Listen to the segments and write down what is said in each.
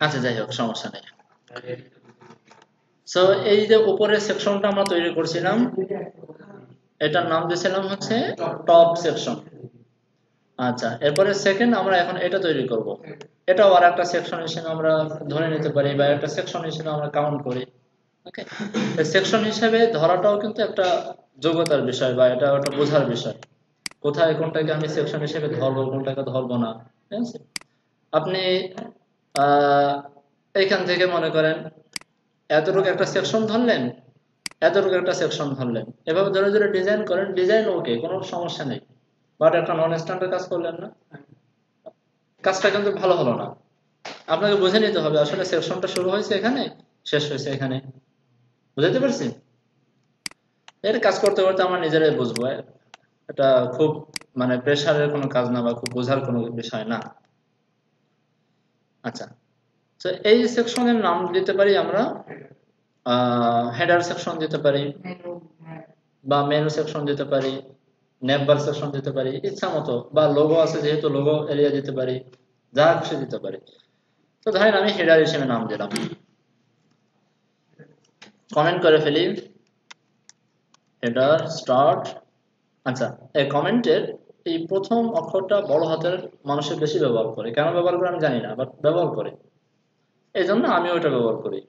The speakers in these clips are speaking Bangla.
আচ্ছা যাই হোক, সমস্যা নেই। সো এই যে উপরের সেকশনটা আমরা তৈরি করছিলাম, এটার নাম দিয়েছিলাম হচ্ছে টপ সেকশন। আচ্ছা, এরপরে সেকেন্ড আমরা এখন এটা তৈরি করব। এটাও আর একটা সেকশন হিসেবে আমরা ধরে নিতে পারি, বা একটা সেকশন হিসেবে আমরা কাউন্ট করি। ওকে, সেকশন হিসেবে ধরাটাও কিন্তু একটা যোগ্যতার বিষয়, বা এটা একটা বোঝার বিষয়, কোথায় কোনটাকে আমি সেকশন হিসেবে ধরবো, কোনটাকে ধরবো না। ঠিক আছে, আপনি আহ এইখান থেকে মনে করেন এতটুকু একটা সেকশন ধরলেন, এতটুকু একটা সেকশন ধরলেন, এভাবে ধরে ধরে ডিজাইন করেন, ডিজাইন ওকে, কোনো সমস্যা নেই। বাট একটা নন স্ট্যান্ডার্ড কাজ করলেন না, কাজটা কিন্তু ভালো হলো না। আপনাকে বুঝে নিতে হবে আসলে সেকশনটা শুরু হয়েছে এখানে, শেষ হয়েছে এখানে। বুঝাতে পারছি? এর কাজ করতে করতে আমরা নিজেরাই বুঝবো। এটা খুব মানে প্রেশারের কোনো কাজ না, বা খুব বোঝার কোনো বিষয় না। আচ্ছা, তো এই সেকশনের নাম দিতে পারি আমরা হেডার সেকশন দিতে পারি, বা মেনু সেকশন দিতে পারি, নেভবার সেকশন দিতে পারি ইচ্ছা মতো, বা লোগো আছে যেহেতু লোগো এরিয়া দিতে পারি, যা খুশি দিতে পারি। তো ধরেন আমি হেডার হিসেবে নাম দিলাম, কমেন্ট করে ফেলি, হেডার স্টার্ট। আচ্ছা, এই কমেন্টের এই প্রথম অক্ষরটা বড় হাতের মানুষের বেশি ব্যবহার করে, কেন ব্যবহার করে আমি জানি না, বাট ব্যবহার করে, এই জন্য আমি ওইটা ব্যবহার করি।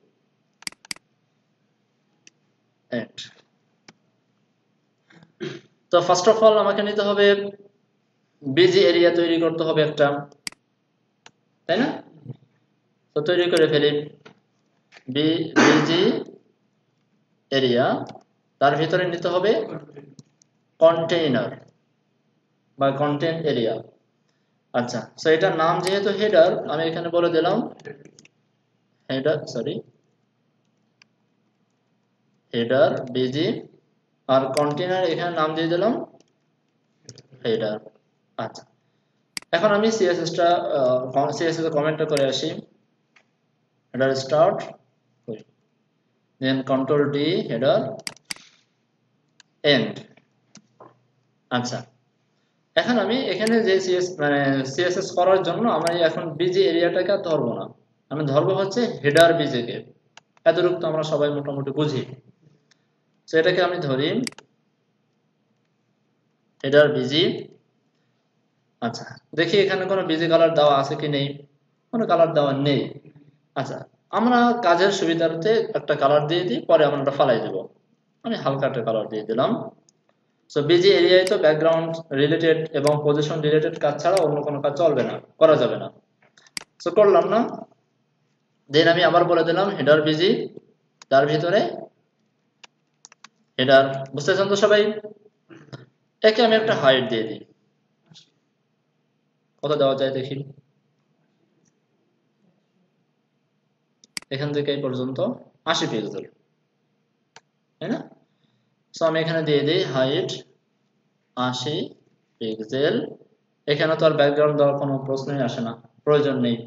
তো ফার্স্ট অফ অল আমাকে নিতে হবে বিজি এরিয়া তৈরি করতে হবে একটা, তাই না? তো তৈরি করে ফেলি বিজি এরিয়া, তার ভিতরে নিতে হবে কন্টেইনার বা কন্টেন্ট এরিয়া। আচ্ছা, সো এটার নাম যেহেতু হেডার, আমি এখানে বলে দিলাম হেডার, সরি, হেডার বিজি, আর কন্টেইনার এখানে নাম দিয়ে দিলাম হেডার। আচ্ছা, এখন আমি সিএসএসটা সিএসএস কমেন্টটা করে আসি, header start, then control D, header end. আচ্ছা, এখন আমি এখানে যে সিএসএস করার জন্য আমি এখন বিজি এরিয়াটাকে আর ধরবো না, আমি ধরবো হচ্ছে হেডার বিজিকে। এতটুকু তো আমরা সবাই মোটামুটি বুঝি। তো এটাকে আমি ধরি হেডার বিজি। আচ্ছা, দেখি এখানে কোনো বিজি কালার দেওয়া আছে কি নেই, কোনো কালার দেওয়া নেই। আচ্ছা, আমরা কাজের সুবিধার্থে একটা কালার দিয়ে দিই, পরে আমরা ওটা ফালাই দেব। আমি হালকা একটা কালার দিয়ে দিলাম। সো বিজি এরিয়ায় তো ব্যাকগ্রাউন্ড রিলেটেড এবং পজিশন রিলেটেড কাজ ছাড়া অন্য কোনো কাজ চলবে না, করা যাবে না। সো করলাম না, দেন আমি আবার বলে দিলাম হেডার বিজি, তার ভিতরে হেডার। বুঝতেছেন তো সবাই? একে আমি একটা হাইট দিয়ে দিই, কত দেওয়া যায় দেখি, এখান থেকে এই পর্যন্ত 80 পিক্সেল, তাই না? সো আমি এখানে দিয়ে দিই হাইট 80 পিক্সেল। এখানে তো আর ব্যাকগ্রাউন্ড দেওয়ার কোনো প্রশ্নই আসে না, প্রয়োজন নেই,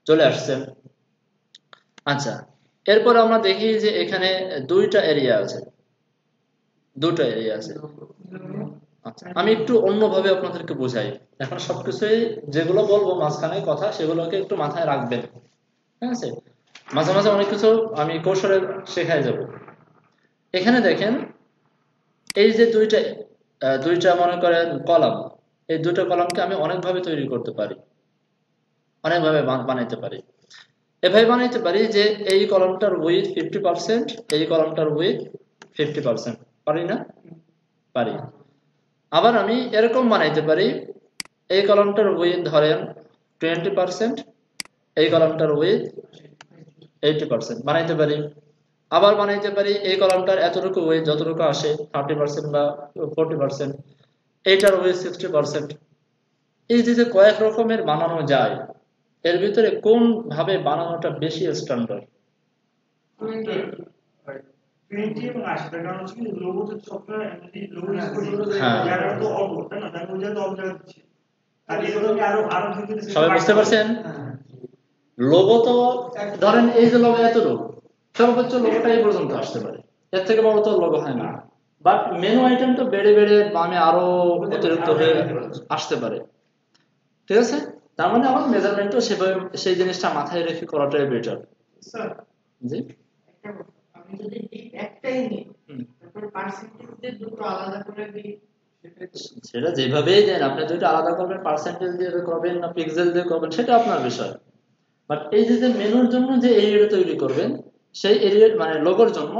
চলে আসছে। আচ্ছা, এরপর আমরা দেখি যে এখানে দুইটা এরিয়া আছে, দুটো এরিয়া আছে। আচ্ছা, আমি একটু অন্যভাবে আপনাদেরকে বোঝাই। এখন সবকিছুই যেগুলো বলবো মাঝখানে কথা, সেগুলোকে একটু মাথায় রাখবেন, ঠিক আছে? মাঝে মাঝে অনেক কিছু আমি কৌশলে শেখাই যাব। এখানে দেখেন, এই যে দুইটা মনে করেন কলাম, এই দুটো কলামকে আমি অনেকভাবে তৈরি করতে পারি, অনেকভাবে বানাইতে পারি। এভাবে বানাইতে পারি যে এই কলামটার উইথ 50%, এই কলামটার উইথ 50%, পারি না? পারি। আবার আমি এরকম বানাইতে পারি, এই কলামটার উইথ ধরেন 20%, এই কলামটার উইথ 80%, বানাইতে পারি। আবার বানাইতে পারি এই কলামটার এতটুকু উইথ যতটুকু আসে 30% বা 40%, এইটার উইথ 60%। এই যে কয়েক রকমের বানানো যায়, এর ভিতরে কোন ভাবে বানানোটা বেশি স্ট্যান্ডার্ড? সবাই বুঝতে পারছেন? লোগো তো ধরেন এই যে লোগো এতটুকু, সর্বোচ্চ লোগোটা এই পর্যন্ত আসতে পারে, এর থেকে বড় তো লোগো হয় না। বাট মেনু আইটেম তো বেড়ে বেড়ে আমি আরো অতিরিক্ত হয়ে আসতে পারে, ঠিক আছে, তার মানে আমার মেজারমেন্টও সেভাবে সেই জিনিসটা মাথায় রেখে করাটাই বেটার। স্যার জি একটা কথা, আমি যদি এই একটাই নিই তারপর পার্সেন্টেজ দিয়ে দুটো আলাদা করে দিই, সেটা যেভাবেই দেন, আপনি দুটো আলাদা করবেন, পার্সেন্টেজ দিয়ে করবেন না পিক্সেল দিয়ে করবেন, সেটা আপনার বিষয়। বাট এই যে মেনুর জন্য যে এরিয়াটা তৈরি করবেন, সেই এরিয়া মানে লোগোর জন্য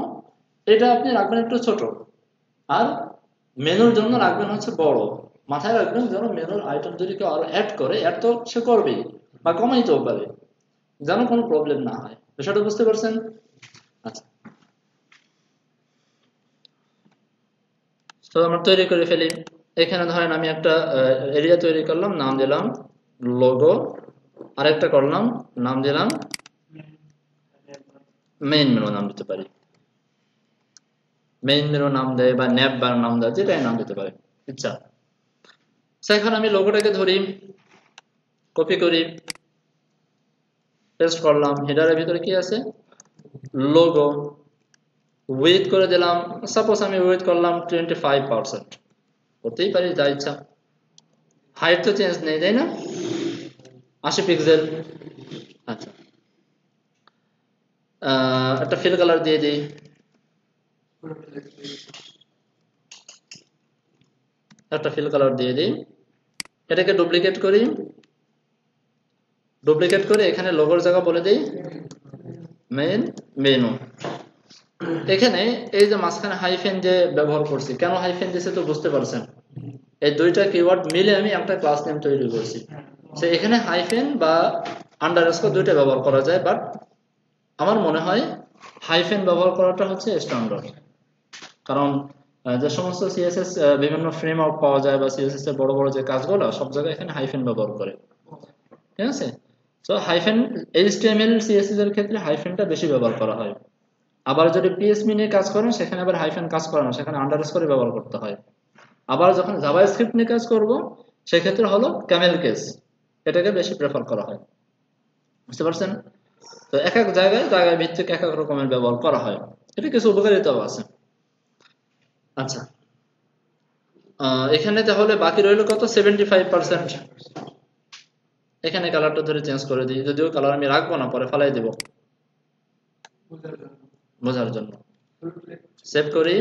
এটা আপনি রাখবেন একটু ছোট, আর মেনুর জন্য রাখবেন হচ্ছে বড়। মাথায় রাখবেন যেন মেনুর আইটেম যদি কেউ আরো অ্যাড করে, অ্যাড তো সে করবেই বা কমাইতেও পারে, যেন কোনো প্রবলেম না হয়। বিষয়টা বুঝতে পারছেন? আচ্ছা, তো আমরা তৈরি করে ফেলি। এখানে ধরেন আমি একটা এরিয়া তৈরি করলাম, নাম দিলাম লোগো, আরেকটা করলাম নাম দিলাম মেইন মেনু, নাম দিতে পারি মেইন মেনু নাম দেয় বা ন্যাপ বার নাম দেয়, যেটাই নাম দিতে পারে ইচ্ছা। এখন আমি লোগোটাকে ধরি, কপি করি, পেস্ট করলাম। হেডারের ভিতরে কি আছে? লোগো। উইথ করে দিলাম, সাপোজ আমি উইথ করলাম 25%, করতেই পারি যা ইচ্ছা। হাইট তো চেঞ্জ নেই, তাই না? 80 পিক্সেল। আচ্ছা, একটা ফিল কালার দিয়ে দিই, এটাকে ডুপ্লিকেট করি, এখানে লোগোর জায়গা বলে দিই মেইন মেনু। এখানে এই যে মাঝখানে হাইফেন যে ব্যবহার করছি, কেন হাইফেন দিয়েছে তো বুঝতে পারছেন? এই দুইটা কিওয়ার্ড মিলে আমি একটা ক্লাস নেম তৈরি করছি। সো এখানে হাইফেন বা আন্ডারস্কোর দুইটা ব্যবহার করা যায়, বাট আমার মনে হয় হাইফেন ব্যবহার করাটা হচ্ছে স্ট্যান্ডার্ড। কারণ যে সমস্ত সিএসএস বিভিন্ন ফ্রেমওয়ার্ক পাওয়া যায় বা সিএসএস এর বড় বড় যে কাজগুলো, সব জায়গায় এখানে হাইফেন ব্যবহার করে। ঠিক আছে, সো হাইফেন এইচটিএমএল সিএসএস এর ক্ষেত্রে হাইফেনটা বেশি ব্যবহার করা হয়। আবার যদি পিএসপি নিয়ে কাজ করেন, সেখানে আবার হাইফেন কাজ করে না, সেখানে আন্ডারস্কোর ব্যবহার করতে হয়। আবার যখন জাভাস্ক্রিপ্ট নিয়ে কাজ করব, সেক্ষেত্রে হলো ক্যামেল কেস, এটাকে বেশি প্রেফার করা হয়। বুঝতে পারছেন? তো এক এক জায়গায় ভিত্তিক এক এক রকমের ব্যবহার করা হয়, এটা কিছু উপকারিতাও আছে। আচ্ছা, এখানে তাহলে বাকি রইল কত? 75%। এখানে কালারটা ধরে চেঞ্জ করে দিই, যদিও কালার আমি রাখবো না, পরে ফালাই দেব বোঝার জন্য। সেভ করি,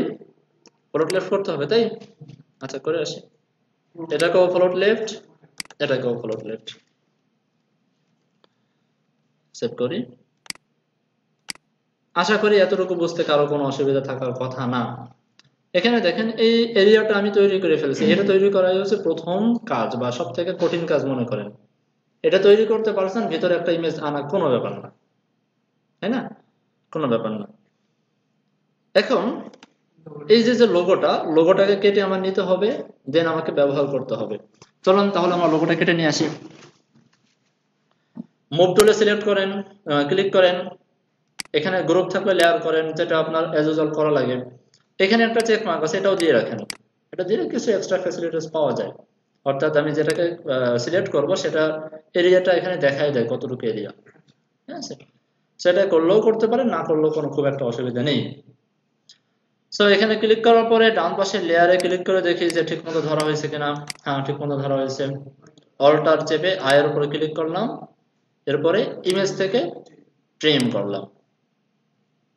ফ্লোট লেফট করতে হবে, তাই? আচ্ছা, করে আসি। এটাকেও ফ্লোট লেফট, এটাকেও ফ্লোট লেফট। সেভ করি। আশা করি এতটুকু বুঝতে কারো কোনো অসুবিধা থাকার কথা না। এখানে দেখেন এই এরিয়াটা আমি তৈরি করে ফেলছি। এটা তৈরি করাই হচ্ছে প্রথম কাজ বা সব থেকে কঠিন কাজ মনে করেন। এটা তৈরি করতে পারছেন, ভিতরে একটা ইমেজ আনা কোনো ব্যাপার না, তাই না? কোনো ব্যাপার না। এখন এই যে লোগোটাকে কেটে আমার নিতে হবে, দেন আমাকে ব্যবহার করতে হবে। চলুন তাহলে আমরা লোগোটা কেটে নিয়ে আসি। মুভ টুলে সিলেক্ট করেন, ক্লিক করেন, এখানে গ্রুপ থাকলে লেয়ার করেন, যেটা আপনার এজ ইউজুয়াল করা লাগে। এখানে একটা চেক মার্ক আছে, এটাও দিয়ে রাখেন। এটা দিলে কিছু এক্সট্রা ফ্যাসিলিটিস পাওয়া যায়। অর্থাৎ আমি যেটাকে সিলেক্ট করব, সেটা এরিয়াটা এখানে দেখাই দেয় কতটুকু এরিয়া। ঠিক আছে, সেটা করলেও করতে পারেন, না করলেও কোনো খুব একটা অসুবিধা নেই। সো এখানে ক্লিক করার পরে ডান পাশে লেয়ারে ক্লিক করে দেখি যে ঠিক মতো ধরা হয়েছে কিনা। হ্যাঁ, ঠিক মতো ধরা হয়েছে। অল্টার চেপে আয়ের উপরে ক্লিক করলাম, এরপরে ইমেজ থেকে ট্রিম করলাম।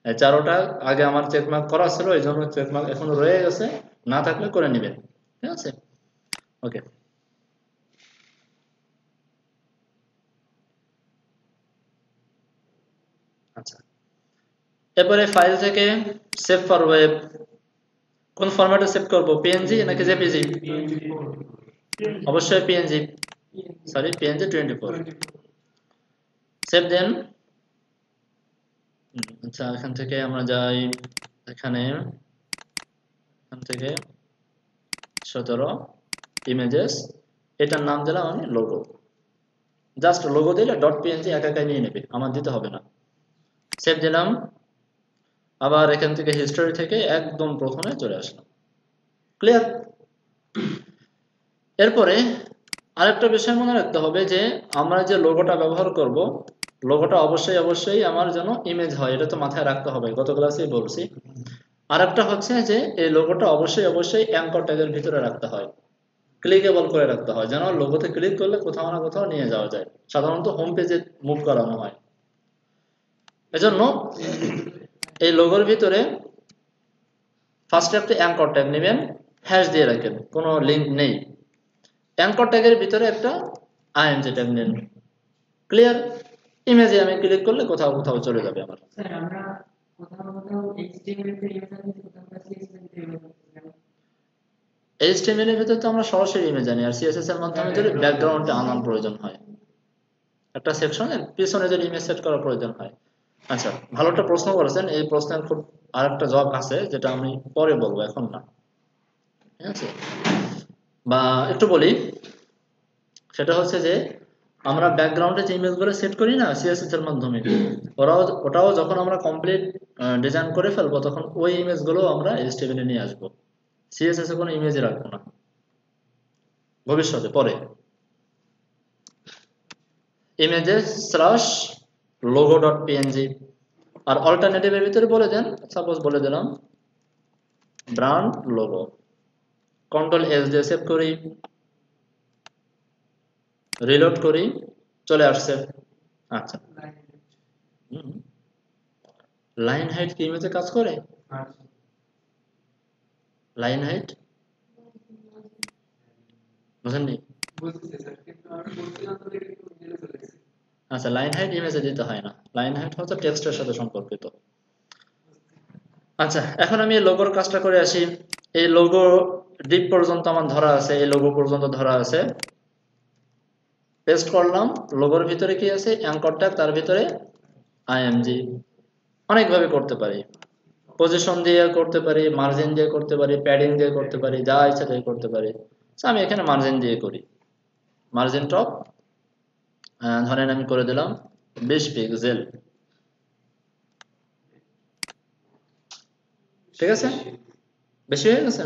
এই চারোটা আগে আমার চেকমার্ক করা ছিল, এই জন্য চেকমার্ক এখনো রয়ে গেছে, না থাকলে করে নেবেন। ঠিক আছে, ওকে। আচ্ছা, এরপরে ফাইল থেকে সেভ ফর ওয়েব, কোন ফরম্যাটে সেভ করব? পিএনজি নাকি জেপিজি? অবশ্যই পিএনজি, সরি পিএনজি 24। সেভ দেন। আচ্ছা, এখান থেকে আমরা যাই, এখানে এখান থেকে 17 ইমেজেস, এটার নাম দিলাম আমি লোগো। জাস্ট লোগো দিলে ডট পিএনজি একা একাই নিয়ে নেবে, আমার দিতে হবে না। সেভ দিলাম। আবার এখান থেকে হিস্টোরি থেকে একদম প্রথমে চলে আসলাম। ক্লিয়ার? এরপরে আরেকটা বিষয় মনে রাখতে হবে যে আমরা যে লোগোটা ব্যবহার করব, লোগোটা অবশ্যই আমার যেন ইমেজ হয়, এটা তো মাথায় রাখতে হবে, গত ক্লাসেই বলছি। আরেকটা হচ্ছে যে এই লোগোটা অবশ্যই অ্যাঙ্কর ট্যাগের ভিতরে রাখতে হয়। ক্লিকেবল করে রাখতে হয়, যেন লোগোতে ক্লিক করলে কোথাও না কোথাও নিয়ে যাওয়া যায়। সাধারণত হোম পেজে মুভ করানো হয়। এজন্য এই লোগোর ভিতরে ফার্স্টে একটা অ্যাঙ্কর ট্যাগ নেবেন, হ্যাশ দিয়ে রাখেন, কোনো লিঙ্ক নেই। অ্যাঙ্কর ট্যাগের ভিতরে একটা আইএমজি ট্যাগ নেন। ক্লিয়ার? ইমেজে আমি ক্লিক করলে কোথাও কোথাও চলে যাবে আমার। স্যার আমরা কোথাও কোথাও HTML এর ইমেজ আনি, কোথাও CSS এর ইমেজ আনি। HTML এর ভিতরে তো আমরা সরাসরি ইমেজ আনি, আর CSS এর মাধ্যমে যদি ব্যাকগ্রাউন্ডটা আনার প্রয়োজন হয়, একটা সেকশনের পিছনে যদি ইমেজ সেট করার প্রয়োজন হয়। আচ্ছা, ভালো একটা প্রশ্ন করেছেন। এই প্রশ্নের খুব আরেকটা জবাব আছে, যেটা আমি পরে বলবো, এখন না। ঠিক আছে? বা একটু বলি, সেটা হচ্ছে যে আমরা ব্যাকগ্রাউন্ডে যে ইমেজগুলো সেট করি না সিএসএস এর মাধ্যমে, ওটাও যখন আমরা কমপ্লিট ডিজাইন করে ফেলবো, তখন ওই ইমেজগুলো আমরা HTML এ নিয়ে আসবো। সিএসএস এ কোনো ইমেজে রাখবো না ভবিষ্যতে, পরে। Images slash logo dot PNG. আর অল্টারনেটিভের ভিতরে বলে দেন, সাপোজ বলে দিলাম ব্র্যান্ড লোগো। কন্ট্রোল এস দিয়ে সেভ করি, রিলোড করি, চলে আসছে। আচ্ছা, লাইন হাইট কি ইমেজে কাজ করে? লাইন হাইট বুঝেননি? আচ্ছা, লাইন হাইট ইমেজে দিতে হয় না, লাইন হাইট হচ্ছে টেক্সটের সাথে সম্পর্কিত। আচ্ছা, এখন আমি এই লোগোর কাজটা করে আসি। এই লোগো ডিপ পর্যন্ত আমার ধরা আছে, এই লোগো পর্যন্ত ধরা আছে। পেস্ট করলাম। লোগোর ভিতরে কি আছে? অ্যাঙ্কর ট্যাগ, তার ভিতরে আইএমজি। অনেকভাবে করতে পারি, পজিশন দিয়ে করতে পারি, মার্জিন দিয়ে করতে পারি, প্যাডিং দিয়ে করতে পারি, যা ইচ্ছা তাই করতে পারি। আমি এখানে মার্জিন দিয়ে করি। মার্জিন টপ ধরেন আমি করে দিলাম 20 পিক্সেল। ঠিক আছে? বেশি হয়ে গেছে?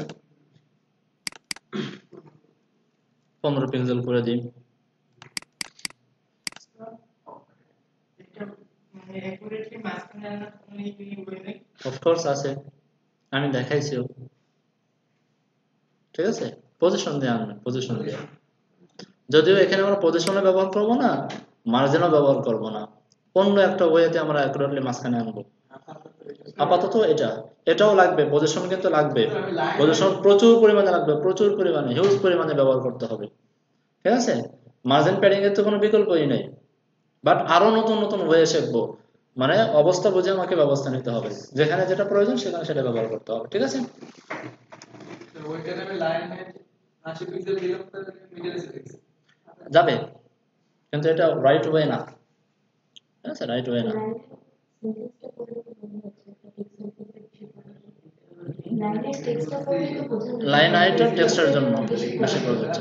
15 পিক্সেল করে দিই। অফকোর্স আছে, আমি দেখাইছিও। ঠিক আছে? পজিশন দিয়ে আনবেন, পজিশন দিয়ে। যদিও এখানে আমরা পজিশনে ব্যবহার করব না, মার্জিনও ব্যবহার করব না, অন্য একটা ওয়েতে আমরা অ্যাকুরেটলি মাঝখানে আনবো। আপাতত এটাও লাগবে, পজিশন কিন্তু লাগবে। পজিশন প্রচুর পরিমাণে লাগবে, প্রচুর পরিমাণে, হিউজ পরিমাণে ব্যবহার করতে হবে। ঠিক আছে? মার্জিন প্যাডিং এর তো কোনো বিকল্পই নেই। বাট আরো নতুন নতুন ওয়ে শিখবো, মানে অবস্থা বুঝে আমাকে ব্যবস্থা নিতে হবে, যেখানে যেটা প্রয়োজন সেখানে সেটা ব্যবহার করতে হবে। ঠিক আছে? যাবে, কিন্তু এটা রাইট ওয়ে না। ঠিক আছে? রাইট ওয়ে না। লাইন হাইট টেক্সটের জন্য বেশি প্রযোজ্য।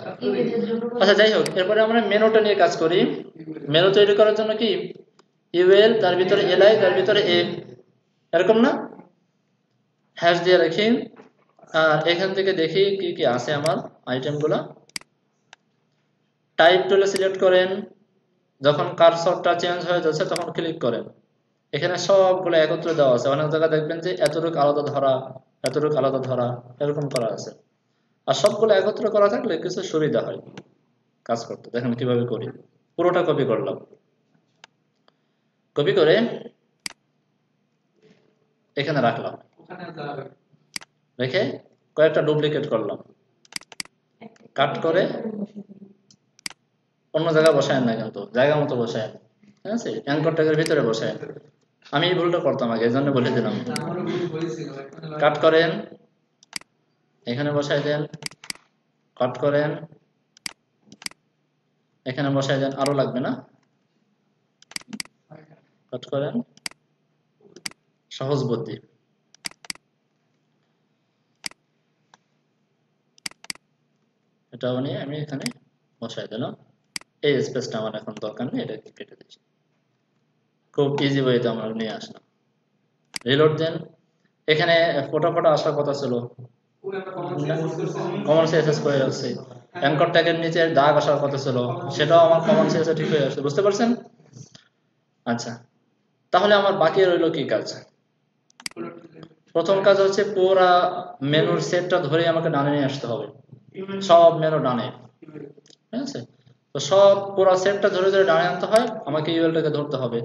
আচ্ছা, যাই হোক, এরপরে আমরা মেনুটা নিয়ে কাজ করি। মেনু তৈরি করার জন্য কি ইউএল, তার ভিতরে এলআই, তার ভিতরে এ, এরকম না? হ্যাশ দিয়ে রাখি। আর এখান থেকে দেখি কি কি আছে আমার আইটেমগুলো। টাইপ টুলে সিলেক্ট করেন। যখন কার্সরটা চেঞ্জ হয়ে যাচ্ছে তখন ক্লিক করেন। এখানে সবগুলো একত্রে দেওয়া আছে। অনেক জায়গায় দেখবেন যে এতটুকু আলাদা ধরা, এতটুকু আলাদা ধরা, এরকম করা আছে। আর সবগুলো একত্রে করা থাকলে কিছু সুবিধা হয় কাজ করতে। দেখেন কিভাবে করি। পুরোটা কপি করলাম, কপি করে এখানে রাখলাম, রেখে কয়েকটা ডুপ্লিকেট করলাম, কাট করে অন্য জায়গায় বসায় না, কিন্তু জায়গা মতো বসায়। ঠিক আছে? অ্যাঙ্কর ট্যাগের ভিতরে বসায়। আমি এই ভুলটা করতাম আগে, এই জন্য বলে দিলাম। কাট করেন, এখানে বসায় দেন, কাট করেন, এখানে বসায় দেন, আরো লাগবে না, কাট করেন। সহজ বুদ্ধি। এটাও নিয়ে আমি এখানে বসায় দিলাম। এই স্পেসটা আমার এখন দরকার নেই, এটা কেটে দিচ্ছি। খুব ইজি ওয়েতে আমরা নিয়ে আসলাম। রিলোড দেন। এখানে ফোটা ফোটা আসার কথা ছিল, কমন সিএসএস করে রাখছি। অ্যাঙ্কর ট্যাগের নিচে দাগ আসার কথা ছিল, সেটাও আমার কমন সিএসএস ঠিক হয়ে আসছে। বুঝতে পারছেন? আচ্ছা, তাহলে আমার বাকি রইল কি কাজ? প্রথম কাজ হচ্ছে পুরা মেনুর সেটটা ধরে আমাকে ডানে নিয়ে আসতে হবে। সব মেনু ডানে, ঠিক আছে। তো সব পুরো সেটটা ধরে ধরে ডানে আনতে হয়, আমাকে ইউএলটাকে ধরতে হবে।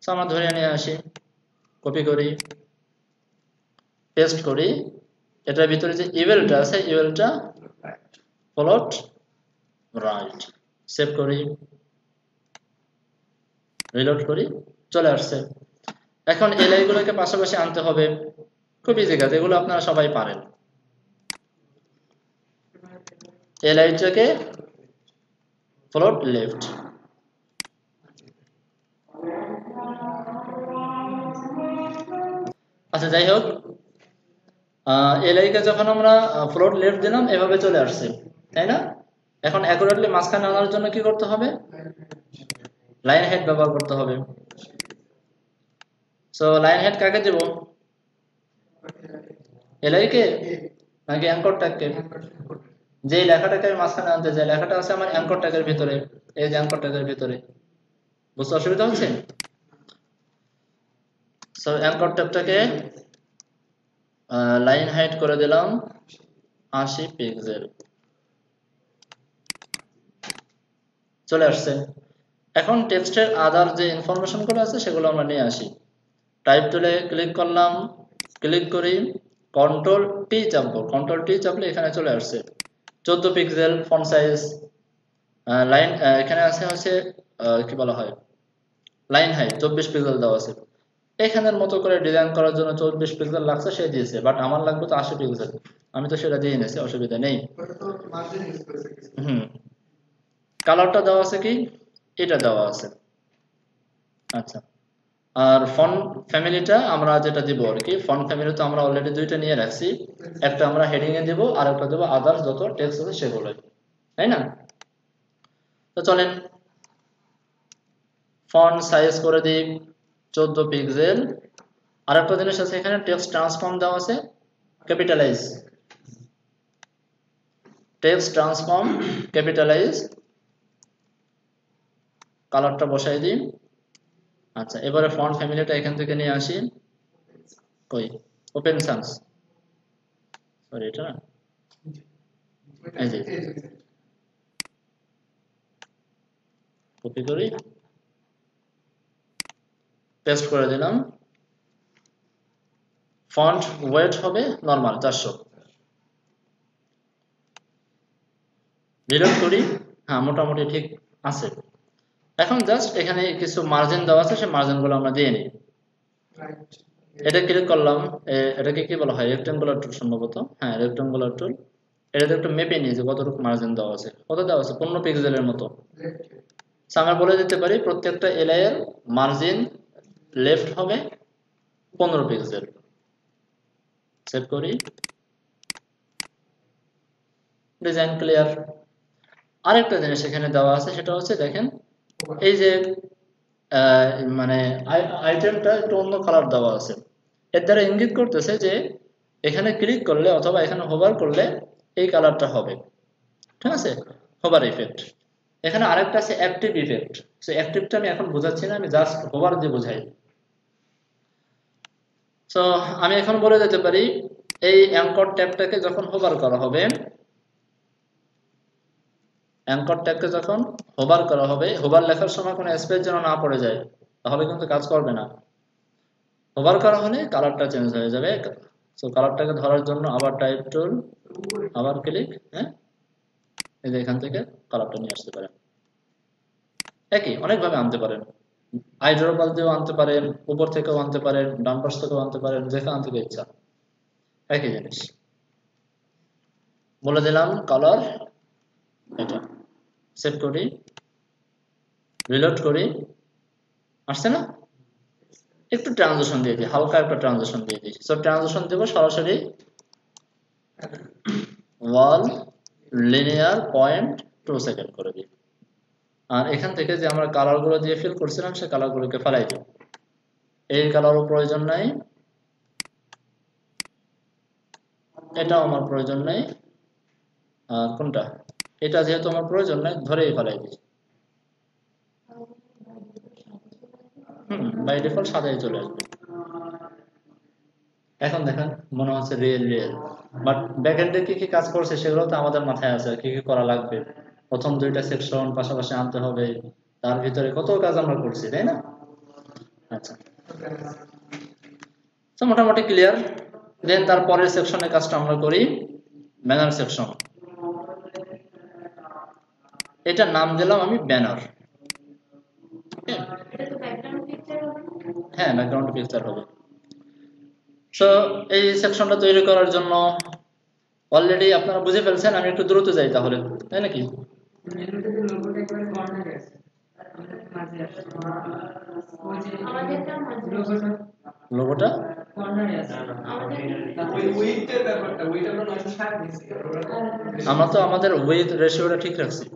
তো আমরা ধরে নিয়ে আসি, কপি করি, পেস্ট করি, এটার ভিতরে যে ইউএলটা আছে ইউএলটা ফলোড রাইট, সেভ করি, রিলোড করি, চলে আসছে। এখন এলআই গুলোকে পাশাপাশি আনতে হবে, খুব ইজি কাজ, এগুলো আপনারা সবাই পারেন। এলআইটাকে ফলোড লেফট, আচ্ছা যাই হোক, এলআইকে যখন আমরা ফ্লোট লেফট দিলাম এভাবে চলে আসছে, তাই না? এখন অ্যাকুরেটলি মাঝখানে আনার জন্য কি করতে হবে? লাইন হেড ব্যবহার করতে হবে। সো লাইন হেড কাকে দেব? এলআইকে নাকি অ্যাঙ্কর ট্যাগকে? যে লেখাটাকে আমি মাঝখানে আনতে চাই, লেখাটা আছে আমার অ্যাঙ্কর ট্যাগের ভিতরে, এই যে অ্যাঙ্কর ট্যাগের ভিতরে, বুঝতে অসুবিধা হচ্ছে? সো অ্যাঙ্কর ট্যাগটাকে লাইন হাইট করে দিলাম 80 পিক্সেল, চলে আসছে। এখন টেক্সটের আদার যে ইনফরমেশন গুলো আছে সেগুলো আমরা নিয়ে আসি। টাইপ টুলে ক্লিক করলাম, ক্লিক করি, কন্ট্রোল টি চাপবো, কন্ট্রোল টি চাপলে এখানে চলে আসছে 14 পিক্সেল ফন্ট সাইজ। লাইন এখানে আছে হচ্ছে কি বলা হয়, লাইন হাইট 24 পিক্সেল দেওয়া আছে। এখানের মতো করে ডিজাইন করার জন্য 24 পিক্সেল লাগছে, সে দিয়েছে, বাট আমার লাগবে তো 80 পিক্সেল, আমি তো সেটা দিয়ে নিয়েছি, অসুবিধা নেই। হুম, কালারটা দেওয়া আছে কি, এটা দেওয়া আছে। আচ্ছা, আর ফন্ট ফ্যামিলিটা আমরা যেটা দিব আর কি, ফন্ট ফ্যামিলি তো আমরা অলরেডি দুইটা নিয়ে রাখছি, একটা আমরা হেডিং এ দিব আর একটা দেবো আদার্স যত টেক্সট আছে সেগুলো, তাই না? তো চলেন ফন্ট সাইজ করে দিই 14 পিক্সেল। আর একটা জিনিস আছে এখানে, টেক্সট ট্রান্সফর্ম দেওয়া আছে, ক্যাপিটালাইজ, টেক্সট ট্রান্সফর্ম ক্যাপিটালাইজ, কালারটা বসাই দিই। আচ্ছা, এবারে ফন্ট ফ্যামিলিটা এখান থেকে নিয়ে আসি, কই ওপেন সান্স, সরি এটা না, এই যে কপি করি, পেস্ট করে দিলাম। ফন্ট ওয়েট হবে নরমাল 400, রিলোড করি, হ্যাঁ মোটামুটি ঠিক আছে। এখন জাস্ট এখানে কিছু মার্জিন দেওয়া আছে, সেই মার্জিন গুলো আমরা দিয়ে নিই। এটা ক্লিক করলাম, এটাকে কি বলা হয়, রেক্টেঙ্গুলার টুল সম্ভবত, হ্যাঁ রেক্টেঙ্গুলার টুল। এটাতে একটু মেপে নিই যে কতটুকু মার্জিন দেওয়া আছে, কত দেওয়া আছে, 15 পিক্সেলের মতো। আমরা বলে দিতে পারি প্রত্যেকটা এলআই এর মার্জিন লেফট হবে 15 পিক্সেল। সেভ করি, ডিজাইন ক্লিয়ার। আরেকটা জিনিস এখানে দেওয়া আছে, সেটা হচ্ছে দেখেন এই যে মানে আইটেমটা একটু অন্য কালার দেওয়া আছে, এর দ্বারা ইঙ্গিত করতেছে যে এখানে ক্লিক করলে অথবা এখানে হোভার করলে এই কালারটা হবে, ঠিক আছে, হোভার ইফেক্ট। এখানে আরেকটা আছে অ্যাক্টিভ ইফেক্ট, সো অ্যাক্টিভটা আমি এখন বোঝাচ্ছি না, আমি জাস্ট হোভার দিয়ে বোঝাই। সো আমি এখন বলে দিতে পারি এই অ্যাঙ্কর ট্যাগটাকে যখন হোভার করা হবে, অ্যাঙ্কর ট্যাগকে যখন হোভার করা হবে, হোভার লেখার সময় কোনো স্পেস যেন না পড়ে যায়, তাহলে কিন্তু কাজ করবে না। হোভার করা হলে কালারটা চেঞ্জ হয়ে যাবে। সো কালারটাকে ধরার জন্য আবার টাইপ টুল, আবার ক্লিক, হ্যাঁ এই যে এখান থেকে কালারটা নিয়ে আসতে পারেন। একই অনেকভাবে আনতে পারেন, আইড্রপাল দিয়েও আনতে পারেন, উপর থেকেও আনতে পারেন, ডান পাশ থেকেও আনতে পারেন, যেখান থেকে ইচ্ছা, একই জিনিস। বলে দিলাম কালার এটা, সেভ করি, রিলোড করি, আসছে না? একটু ট্রানজিশন দিয়ে দিই, হালকা একটা ট্রানজিশন দিয়ে দিই। সো ট্রানজিশন দেবো সরাসরি ওয়াল লিনিয়ার 0.2 সেকেন্ড করে দিই। আর এখান থেকে যে আমরা কালারগুলো দিয়ে ফিল করছিলাম সেই কালারগুলোকে ফেলাই দিই, এই কালারও প্রয়োজন নাই, এটাও আমার প্রয়োজন নাই, আর কোনটা, এটা যেহেতু আমার প্রয়োজন নাই ধরেই ফেলাই দিই। বাই ডিফল্ট সাদাই চলে আসবে। এখন দেখেন মনে হচ্ছে রিয়েল, বাট ব্যাকএন্ডে কি কি কাজ করছে সেগুলো তো আমাদের মাথায় আছে, কি কি করা লাগবে। প্রথম দুইটা সেকশন পাশাপাশি আনতে হবে, তার ভিতরে কত কাজ আমরা করছি, তাই না? আচ্ছা, তো মোটামুটি ক্লিয়ার। দেন তারপরের সেকশনের কাজটা আমরা করি ব্যানার সেকশন। এটার নাম দিলাম আমি ব্যানার। হ্যাঁ, ব্যাকগ্রাউন্ড পিকচার হবে। সো এই সেকশনটা তৈরি করার জন্য অলরেডি আপনারা বুঝে ফেলছেন, আমি একটু দ্রুত যাই তাহলে, তাই নাকি? লোগোটা আমরা তো আমাদের উইথ রেশিওটা ঠিক রাখছি।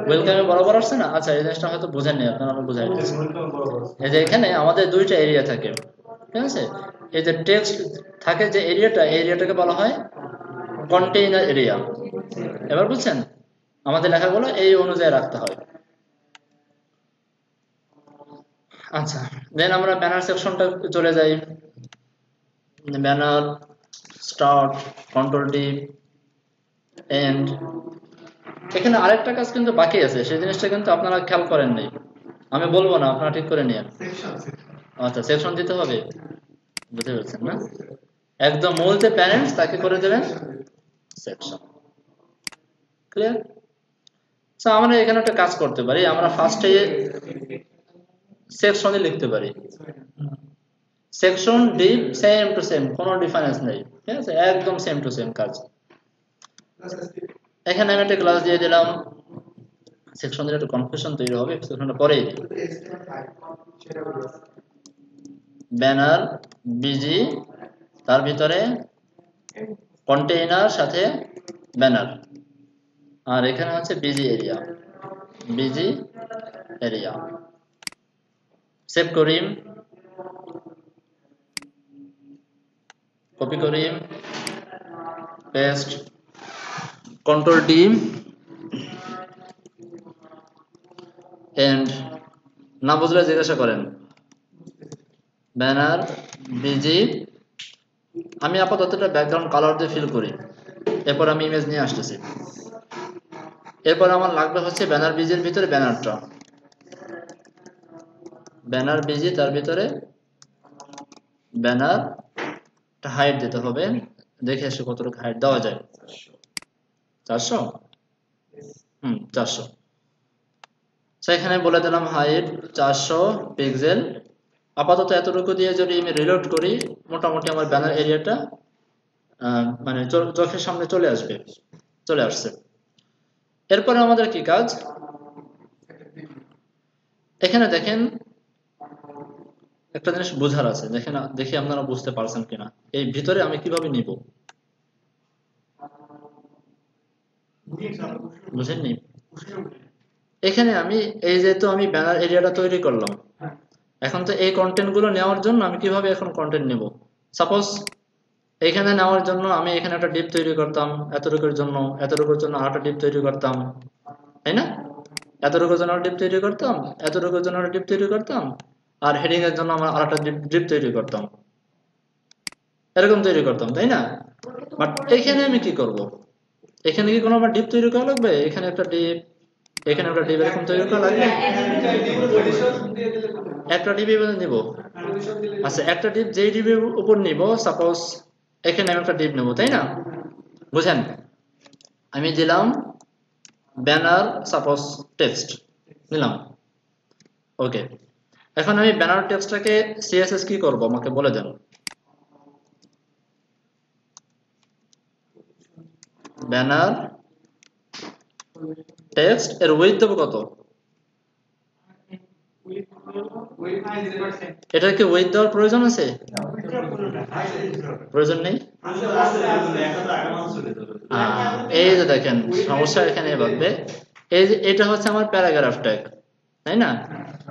ওয়েলকামে বরাবর আসছে না? আচ্ছা, এই জিনিসটা হয়তো বোঝেননি আপনারা, আমি বুঝাই দিচ্ছি। এই যে এখানে আমাদের দুইটা এরিয়া থাকে, ঠিক আছে? এই যে টেক্সট থাকে যে এরিয়াটাকে বলা হয় কন্টেইনার এরিয়া। এবার বুঝছেন, আমাদের লেখাগুলো এই অনুযায়ী রাখতে হয়। আচ্ছা, দেন আমরা ব্যানার সেকশনটা চলে যাই। Banner start, control D, end. এখানে আরেকটা কাজ কিন্তু বাকি আছে, সেই জিনিসটা কিন্তু আপনারা খেয়াল করেন নাই, আমি বলবো না, আপনারা ঠিক করে নিন। আচ্ছা, সেকশন দিতে হবে, বুঝতে পারছেন না? একদম মূল যে প্যারেন্টস তাকে করে দেবেন সেকশন। ক্লিয়ার? সো আমরা এখানে একটা কাজ করতে পারি, আমরা ফার্স্টে সেকশনে লিখতে পারি section deep same to same, কোনো ডিফারেন্স নেই, ঠিক আছে? একদম সেম টু সেম কাজ। এখানে আমি একটা ক্লাস দিয়ে দিলাম, সেকশনের একটু কনফিউশন তৈরি হবে, সেকশনটা পরেই দিই। ব্যানার বিজি, তার ভিতরে কন্টেইনার সাথে ব্যানার, আর এখানে হচ্ছে busy area, busy area. Save করি, কপি করি, পেস্ট, কন্ট্রোল ডি, এন্ড। না বুঝলে জিজ্ঞাসা করেন। ব্যানার বিজি, আমি আপাতত একটা ব্যাকগ্রাউন্ড কালার দিয়ে ফিল করি, এরপর আমি ইমেজ নিয়ে আসতেছি। এরপর আমার লাগবে হচ্ছে ব্যানার বিজির ভিতরে ব্যানারটা, ব্যানার বিজি, তার ভিতরে ব্যানারটা হাইট দিতে হবে। দেখে আসে কতটুকু হাইট দেওয়া যায়। 400, 400। এখানে বলে দিলাম হাইট 400 পিক্সেল। আপাতত এতটুকু দিয়ে যদি আমি রিলোড করি, মোটামুটি আমার ব্যানার এরিয়াটা মানে চোখের সামনে চলে আসবে, চলে আসছে। এরপরে আমাদের কি কাজ, এখানে দেখেন একটা জিনিস বোঝার আছে, দেখেন, দেখি আপনারা বুঝতে পারছেন কিনা। এই ভিতরে আমি কিভাবে নিব, বুঝেননি? এখানে আমি এই যেহেতু আমি ব্যানার এরিয়াটা তৈরি করলাম, এখন তো এই কন্টেন্ট গুলো নেওয়ার জন্য আমি কিভাবে এখন কন্টেন্ট নেব। সাপোজ এখানে নেওয়ার জন্য আমি এখানে একটা ডিপ তৈরি করতাম, এতটুকুর জন্য আরেকটা ডিপ তৈরি করতাম, তাই না? এতটুকুর জন্য ডিপ তৈরি করতাম, এতটুকুর জন্য ডিপ তৈরি করতাম, আর হেডিং এর জন্য আমরা আরেকটা ডিপ তৈরি করতাম, এরকম তৈরি করতাম, তাই না? বাট এখানে আমি কি করব, এখানে কি কোনো আমার ডিপ তৈরি করা লাগবে? এখানে একটা ডিপ, এখানে একটা ডিপ, এরকম তৈরি করা লাগবে? একটা ডিপ নিব। আচ্ছা, একটা ডিপ যেই ডিপের উপর নিব, সাপোজ এখানে আমি একটা ডিপ নেব, তাই না? বুঝেন, আমি দিলাম ব্যানার সাপোজ টেক্সট নিলাম, ওকে। এখন আমি ব্যানার টেক্সটটাকে সিএসএস কি করব আমাকে বলে দেন। ব্যানার টেক্সট এর উইডথ দেব কত? এটা কি উইডথ দেওয়ার প্রয়োজন আছে? প্রয়োজন নেই। এই যে দেখেন সমস্যা এখানে ভাববে, এই যে এটা হচ্ছে আমার প্যারাগ্রাফ ট্যাগ, তাই না?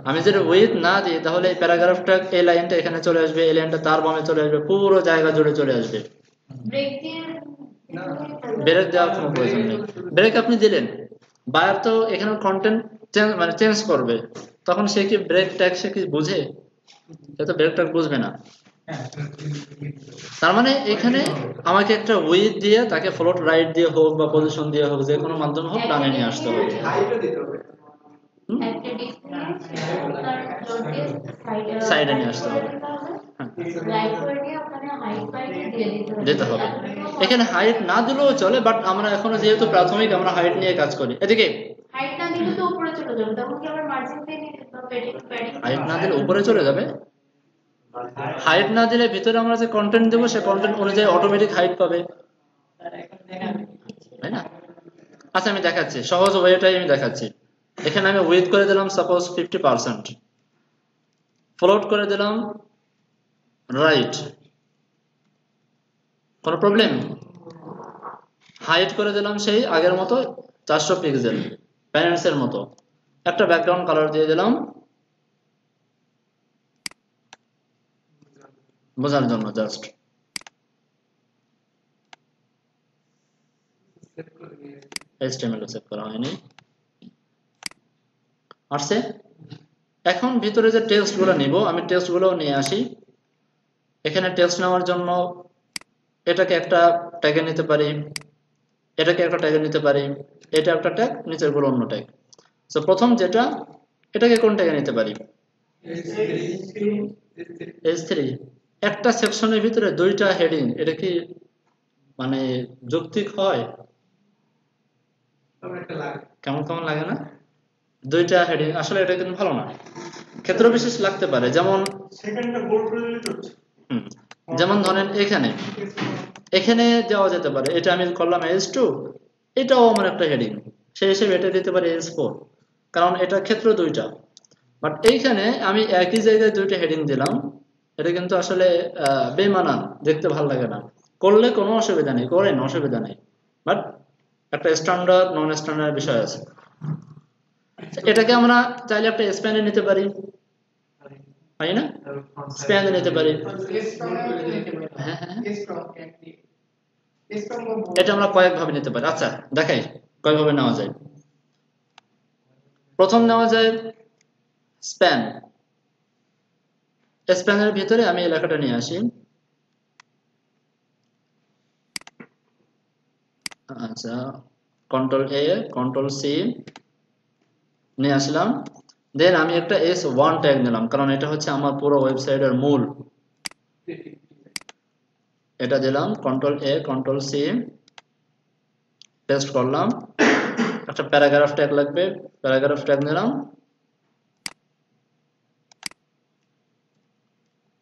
আমি যদি উইথ না দিই তাহলে এই প্যারাগ্রাফ ট্যাগ, এই লাইনটা এখানে চলে আসবে, এই লাইনটা তার বামে চলে আসবে, পুরো জায়গা জুড়ে চলে আসবে। ব্রেক দেওয়ার কোনো প্রয়োজন নেই। ব্রেক আপনি দিলেন, বায়ার তো এখানে কন্টেন্ট মানে চেঞ্জ করবে, তখন সে কি ব্রেক ট্যাগ সে কি বুঝে? সে তো ব্রেকটা বুঝবে না। তার মানে এখানে আমাকে একটা উইথ দিয়ে তাকে ফ্লোট রাইট দিয়ে হোক বা পজিশন দিয়ে হোক, যে কোনো মাধ্যমে হোক ডানে নিয়ে আসতে হবে। সাইডে নিয়ে আসতে হবে, দিতে হবে। এখানে হাইট না দিলেও চলে, বাট আমরা এখনো যেহেতু প্রাথমিক আমরা হাইট নিয়ে কাজ করি। এদিকে হাইট না দিলে তো উপরে চলে যাবে, তখন কি আবার মার্জিন দিয়ে নিতে হবে? হাইট না দিলে উপরে চলে যাবে। হাইট না দিলে ভিতরে আমরা যে কন্টেন্ট দেবো সে কন্টেন্ট অনুযায়ী অটোমেটিক হাইট পাবে, তাই না? আচ্ছা আমি দেখাচ্ছি, সহজ ওয়েটাই আমি দেখাচ্ছি। এখানে আমি উইথ করে দিলাম সাপোজ 50%, ফ্লোট করে দিলাম রাইট, কোনো প্রবলেম? হাইট করে দিলাম সেই আগের মতো 400 পিক্সেল প্যারেন্টস এর মতো, একটা ব্যাকগ্রাউন্ড কালার দিয়ে দিলাম বোঝার জন্য জাস্ট। HTML সেভ করা হয়নি, আসছে। এখন ভিতরে যে টেক্সট গুলো নিব, আমি টেক্সট গুলো নিয়ে আসি। এখানে টেক্সট নেওয়ার জন্য এটাকে একটা ট্যাগে নিতে পারি, এটাকে একটা ট্যাগে নিতে পারি, এটা একটা ট্যাগ, নিচের গুলো অন্য ট্যাগ। তো প্রথম যেটা, এটাকে কোন ট্যাগে নিতে পারি? H3। একটা সেকশনের ভিতরে দুইটা হেডিং, এটা কি মানে যৌক্তিক হয়? কেমন কেমন লাগে না? দুইটা হেডিং আসলে এটা কিন্তু ভালো না, ক্ষেত্র বিশেষ লাগতে পারে। যেমন যেমন ধরেন এখানে দেওয়া যেতে পারে, এটা আমি করলাম H2, এটাও আমার একটা হেডিং, সেই হিসেবে এটা দিতে পারি H4, কারণ এটা ক্ষেত্র দুইটা। বাট এইখানে আমি একই জায়গায় দুইটা হেডিং দিলাম, এটা কিন্তু আসলে বেমানান, দেখতে ভালো লাগে না। করলে কোনো অসুবিধা নেই, করেন, অসুবিধা নেই, বাট একটা স্ট্যান্ডার্ড নন স্ট্যান্ডার্ড বিষয় আছে। এটাকে আমরা চাইলে একটা স্প্যানে নিতে পারি, পারি না? স্প্যানে নিতে পারি, হ্যাঁ হ্যাঁ, এটা আমরা কয়েকভাবে নিতে পারি। আচ্ছা দেখাই কয়েকভাবে নেওয়া যায়। প্রথম নেওয়া যায় স্প্যান। স্প্যানের ভিতরে আমি এই লেখাটা নিয়ে আসি, আচ্ছা Ctrl+A Ctrl+C নিয়ে আসলাম। দেন আমি একটা S1 ট্যাগ নিলাম, কারণ এটা হচ্ছে আমার পুরো ওয়েবসাইটের মূল। এটা দিলাম, Ctrl+A Ctrl+C পেস্ট করলাম। একটা প্যারাগ্রাফ ট্যাগ লাগবে, প্যারাগ্রাফ ট্যাগ নিলাম,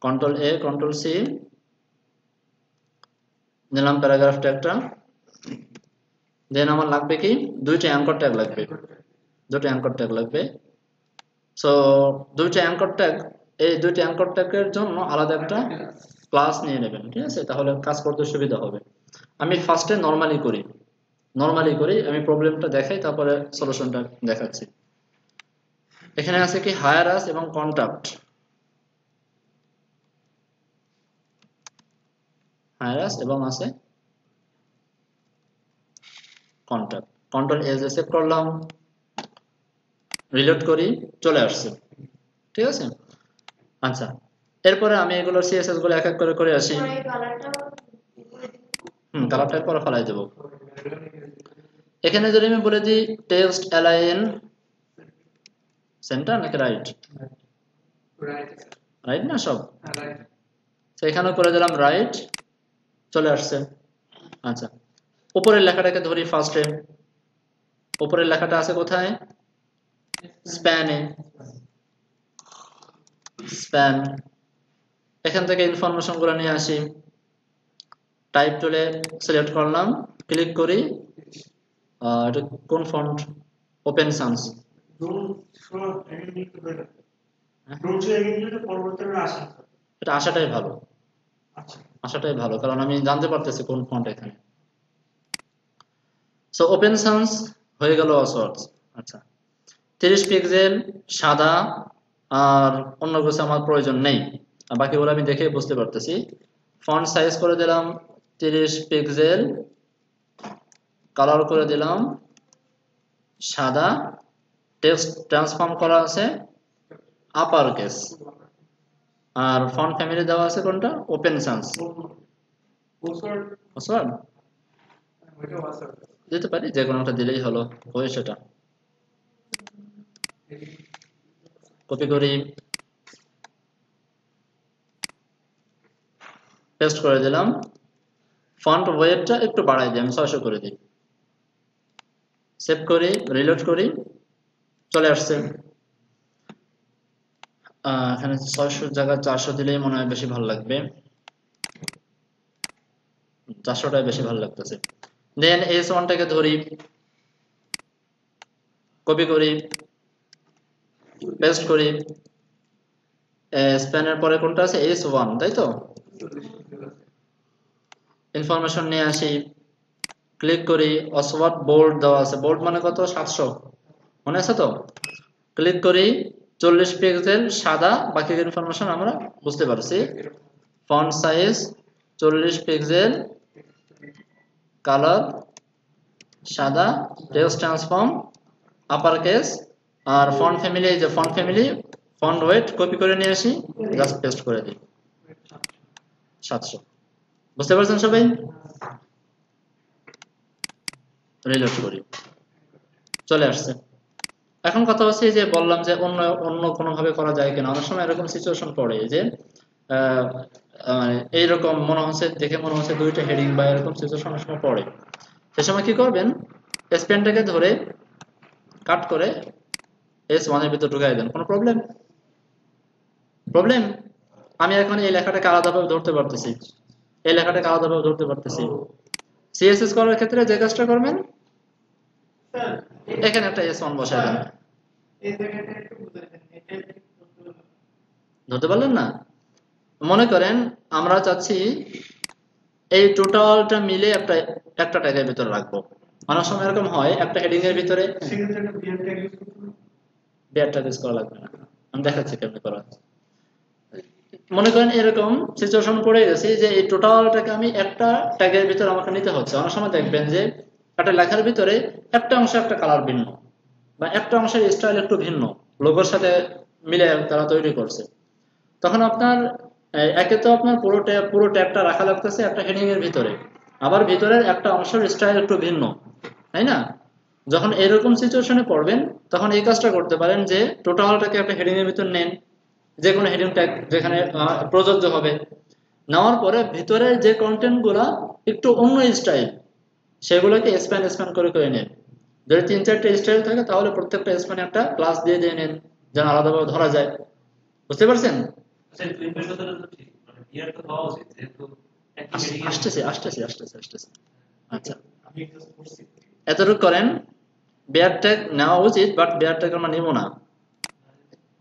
Ctrl+A Ctrl+C নিলাম প্যারাগ্রাফ ট্যাগটা। দেন আমার লাগবে কি, দুইটা অ্যাঙ্কর ট্যাগ লাগবে, দুটো অ্যাঙ্কর ট্যাগ লাগবে। সো দুইটা অ্যাঙ্কর ট্যাগ, এই দুইটা অ্যাঙ্কর ট্যাগের জন্য আলাদা একটা ক্লাস নিয়ে নেবেন, ঠিক আছে? তাহলে কাজ করতে সুবিধা হবে। আমি ফার্স্টে নরমালি করি, আমি প্রবলেমটা দেখাই, তারপরে সলিউশনটা দেখাচ্ছি। এখানে আছে কি হায়ার আস এবং কন্টাক্ট, হায়ার আস এবং আছে কন্টাক্ট। Ctrl+A সেভ করলাম, রিলোড করি, চলে আসছে, ঠিক আছে? আচ্ছা এরপরে আমি এগুলো CSS গুলো এক এক করে করে আসি। কালারটা পরে ফলাই দেবো। এখানে যদি আমি বলে দিই টেক্সট অ্যালাইন সেন্টার নাকি রাইট, রাইট না সব, এখানে করে দিলাম রাইট, চলে আসছে। আচ্ছা উপরের লেখাটাকে ধরি ফার্স্টে, উপরের লেখাটা আছে কোথায়? স্প্যানে, স্প্যান। এখান থেকে ইনফরমেশন গুলো নিয়ে আসি, টাইপ টুলে সিলেক্ট করলাম, ক্লিক করি, এটা কোন ফন্ট? Open Sans. এটা আসাটাই ভালো, আসাটাই ভালো, কারণ আমি জানতে পারতেছি কোন ফন্ট এখানে। সো ওপেন সান্স হয়ে গেল অসর্টস। আচ্ছা 30 পিক্সেল সাদা, আর অন্য কিছু আমার প্রয়োজন নেই, আর বাকিগুলো আমি দেখে বুঝতে পারতেছি। ফন্ট সাইজ করে দিলাম 30 পিক্সেল, কালার করে দিলাম সাদা, টেক্সট ট্রান্সফর্ম করা আছে আপার কেস, আর ফন্ট ফ্যামিলি দেওয়া আছে কোনটা, ওপেন সান্স। পাসওয়ার্ড দিতে পারি, যে কোনো একটা দিলেই হলো, ওই সেটা কপি করি, পেস্ট করে দিলাম। ফন্ট ওয়েটটা একটু বাড়াই দিই, আমি 600 করে দিই। সেভ করি, রিলোড করি, চলে আসছে। এখানে 600 জায়গায় 400 দিলেই মনে হয় বেশি ভালো লাগবে, 400টাই বেশি ভালো লাগতেছে। দেন S1টাকে ধরি, কপি করি, পেস্ট করি। স্প্যানের পরে কোনটা আছে, S1, তাই তো? ইনফরমেশন নিয়ে আসি, ক্লিক করি, অসওয়ার্ড বোল্ড দেওয়া আছে, বোল্ড মানে কত, 700, মনে আছে তো? ক্লিক করি, 40 পিক্সেল সাদা, বাকি ইনফরমেশন আমরা বুঝতে পারছি। ফন্ট সাইজ 40 পিক্সেল, কালার সাদা, টেক্সট ট্রান্সফর্ম আপার কেস, আর ফন্ট ফ্যামিলি, এই যে font family, font wait copy করে নিয়ে আসি, জাস্ট পেস্ট করে দিই, 700। বুঝতে পারছেন সবাই? রিলোড করি, চলে আসছে। এখন কথা হচ্ছে যে বললাম যে অন্য অন্য কোনোভাবে করা যায় কিনা। অনেক সময় এরকম সিচুয়েশন পড়ে যে মানে এইরকম মনে হচ্ছে, দেখে মনে হচ্ছে দুইটা হেডিং বা এরকম সিচুয়েশন অনেক সময় পড়ে। সে সময় কি করবেন, পেনটাকে ধরে কাট করে S1 এর ভিতর ঢুকাই দেন। কোনো প্রবলেম? আমি এখন এই লেখাটাকে আলাদাভাবে ধরতে পারতেছি, এই লেখাটাকে আলাদাভাবে ধরতে পারতেছি। CSS করার ক্ষেত্রে যে কাজটা করবেন, এখানে একটা S1 বসাই দেন। ধরতে পারলেন না? মনে করেন আমরা চাচ্ছি এই টোটালটা মিলে একটা ট্যাগের ভিতরে রাখবো। অনেক সময় এরকম হয়, একটা হেডিং এর ভিতরে বিয়ার ট্যাগ ইউজ করা লাগবে না, আমি দেখাচ্ছি কেমনে করা। মনে করেন এরকম সিচুয়েশন পড়ে গেছি যে এই টোটালটাকে আমি একটা ট্যাগের ভিতরে আমাকে নিতে হচ্ছে। অনেক সময় দেখবেন যে একটা লেখার ভিতরে একটা অংশে একটা কালার ভিন্ন, বা একটা অংশের স্টাইল একটু ভিন্ন, লোগোর সাথে মিলে তারা তৈরি করছে। তখন আপনার একে তো আপনার পুরো ট্যাগটা রাখা লাগতেছে একটা হেডিং এর ভিতরে, আবার ভিতরের একটা অংশের স্টাইল একটু ভিন্ন, তাই না? যখন এরকম সিচুয়েশনে পড়বেন তখন এই কাজটা করতে পারেন যে টোটালটাকে একটা হেডিং এর ভিতর নেন, যে কোনো হেডিং ট্যাগ যেখানে প্রযোজ্য হবে। নেওয়ার পরে ভিতরের যে কন্টেন্ট গুলা একটু অন্য স্টাইল, সেগুলোকে স্প্যান করে করে নেন। যদি 3-4টে স্টাইল থাকে তাহলে প্রত্যেকটা স্প্যানে একটা প্লাস দিয়ে দিয়ে নেন, যেন আলাদাভাবে ধরা যায়। বুঝতে পারছেন? আসতেছে আসতেছে আসতেছে আসতেছে। আচ্ছা, এতটুকু করেন। বেয়ার ট্যাগ নেওয়া উচিত, বাট বেয়ার ট্যাগ আমরা নিব না।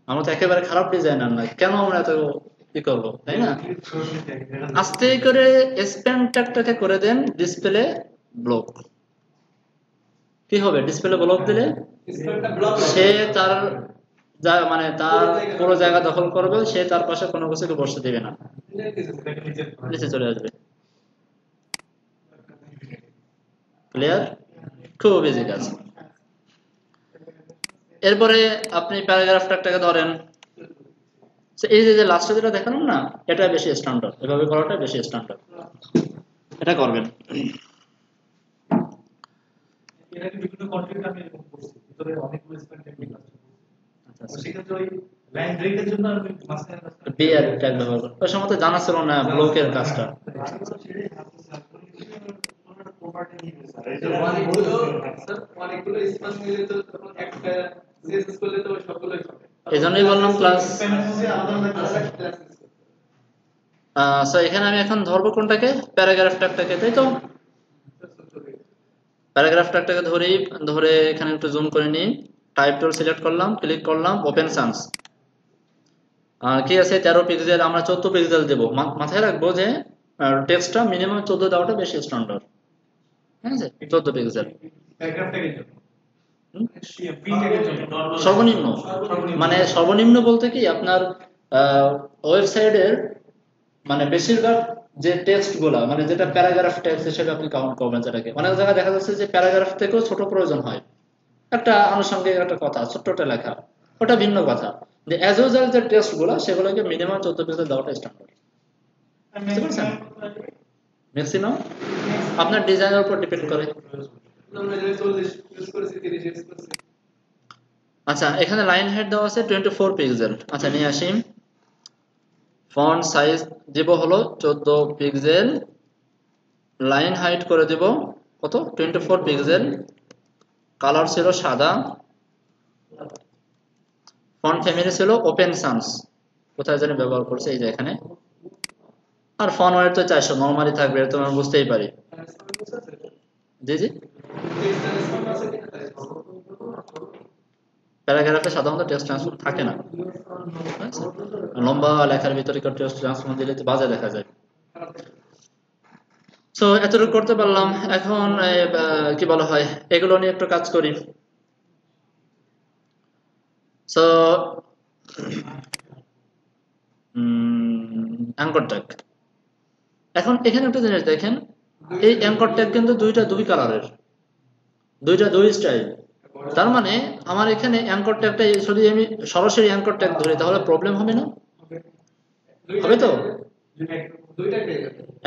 আমরা তো একেবারে খারাপ ডিজাইনার না, কেন আমরা এত কি করবো, তাই না? আস্তে করে স্প্যান ট্যাগটাকে করে দেন ডিসপ্লে ব্লক। কি হবে ডিসপ্লে ব্লক দিলে? সে তার মানে তার পুরো জায়গা দখল করবে, সে তার পাশে কোনো কিছুকে বসতে দেবে না, নিচে চলে আসবে। ক্লিয়ার? খুব ইজি কাজ। এরপরে আপনি প্যারাগ্রাফ ট্যাগটাকে ধরেন। এই যে লাস্টে যেটা দেখালাম না, এটা বেশি স্ট্যান্ডার্ড, এভাবে করাটা বেশি স্ট্যান্ডার্ড, এটা করবেন। বিআর ট্যাগ ব্যবহার করেন, ওই সময় তো জানা ছিল না ব্লকের কাজটা। এই জন্যই বললাম ক্লাস। এখানে আমি এখন ধরবো কোনটাকে, প্যারাগ্রাফ ট্যাগটাকে, তাই তো? প্যারাগ্রাফ ট্যাগটাকে ধরে এখানে একটু জুম করে নিই, টাইপ টুল সিলেক্ট করলাম, ক্লিক করলাম, ওপেন সান্স। কি আছে 13 পিক্সেল, আমরা 14 পিক্সেল দেব। মাথায় রাখবো যে টেক্সটটা মিনিমাম 14 দেওয়াটা বেশি স্ট্যান্ডার্ড। ঠিক আছে, 14 পিক্সেল সর্বনিম্ন। মানে সর্বনিম্ন বলতে কি আপনার ওয়েবসাইটের মানে বেশিরভাগ যে টেক্সট গুলা, মানে যেটা প্যারাগ্রাফ টেক্সট হিসেবে আপনি কাউন্ট করবেন, যেটাকে অনেক জায়গায় দেখা যাচ্ছে যে প্যারাগ্রাফ থেকেও ছোট প্রয়োজন হয়, একটা আনুষঙ্গিক একটা কথা ছোট্ট লেখা, ওটা ভিন্ন কথা। যে অ্যাজ ইউজুয়াল যে টেস্টগুলো সেগুলোকে মিনিমাম 14 পিক্সেল দেওয়াটা স্ট্যান্ডার্ড। বুঝতে পারছেন? ম্যাক্সিমাম আপনার ডিজাইনের উপর ডিপেন্ড করে। আচ্ছা, এখানে লাইন হাইট দেওয়া আছে 24 পিক্সেল। আচ্ছা, নিয়ে আসি। ফন্ট সাইজ দেব হলো 14 পিক্সেল, লাইন হাইট করে দেব কত 24 পিক্সেল, কালার ছিল সাদা, ফন্ট ফ্যামিলি ছিল ওপেন সান্স, কোথায় জানি ব্যবহার করছে, এই যে এখানে। আর ফন্ট ওয়েট তো 400 নরমালি থাকবে, এটা তো আমরা বুঝতেই পারি। জি জি, প্যারাগ্রাফে সাধারণত টেক্সট ট্রান্সফর্ম থাকে না, লম্বা লেখার ভিতরে টেক্সট ট্রান্সফর্ম দিলে তো বাজে দেখা যায়। সো এতটুকু করতে পারলাম। এখন কি বলা হয়, এগুলো নিয়ে একটু কাজ করি। সো অ্যাঙ্কর ট্যাগ, এখন এখানে একটা জিনিস দেখেন, এই অ্যাঙ্কর ট্যাগ কিন্তু দুই কালারের, দুই স্টাইল। তার মানে আমার এখানে অ্যাঙ্কর ট্যাগটা যদি আমি সরাসরি অ্যাঙ্কর ট্যাগ ধরি তাহলে প্রবলেম হবে না? হবে তো,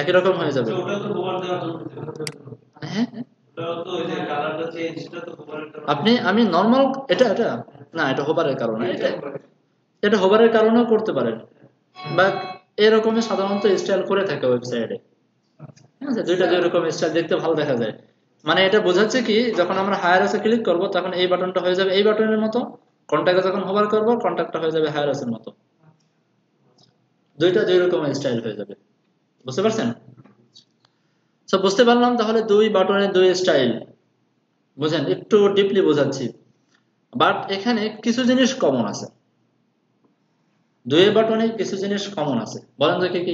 একই রকম হয়ে যাবে। হ্যাঁ, আমি নর্মাল এটা না, এটা হোভারের কারণে, এটা হোভারের কারণেও করতে পারেন, বা এরকমই সাধারণত স্টাইল করে থাকে ওয়েবসাইটে। ঠিক আছে, দুই রকম স্টাইল দেখতে ভালো দেখা যায়। মানে এটা বোঝাচ্ছে কি, যখন আমরা হায়ার এসে ক্লিক করব তখন এই বাটনটা হয়ে যাবে এই বাটনের মতো, কন্ট্যাক্টে যখন হোভার করব কন্ট্যাক্টটা হয়ে যাবে হায়ার এসের মতো, দুই রকম স্টাইল হয়ে যাবে। বুঝতে পারছেন? সো বুঝতে পারলাম তাহলে দুই বাটনের দুই স্টাইল। বুঝেন, একটু ডিপলি বোঝাচ্ছি, বাট এখানে কিছু জিনিস কমন আছে, দুই বাটনে কিছু জিনিস কমন আছে। বলেন তো কি কি?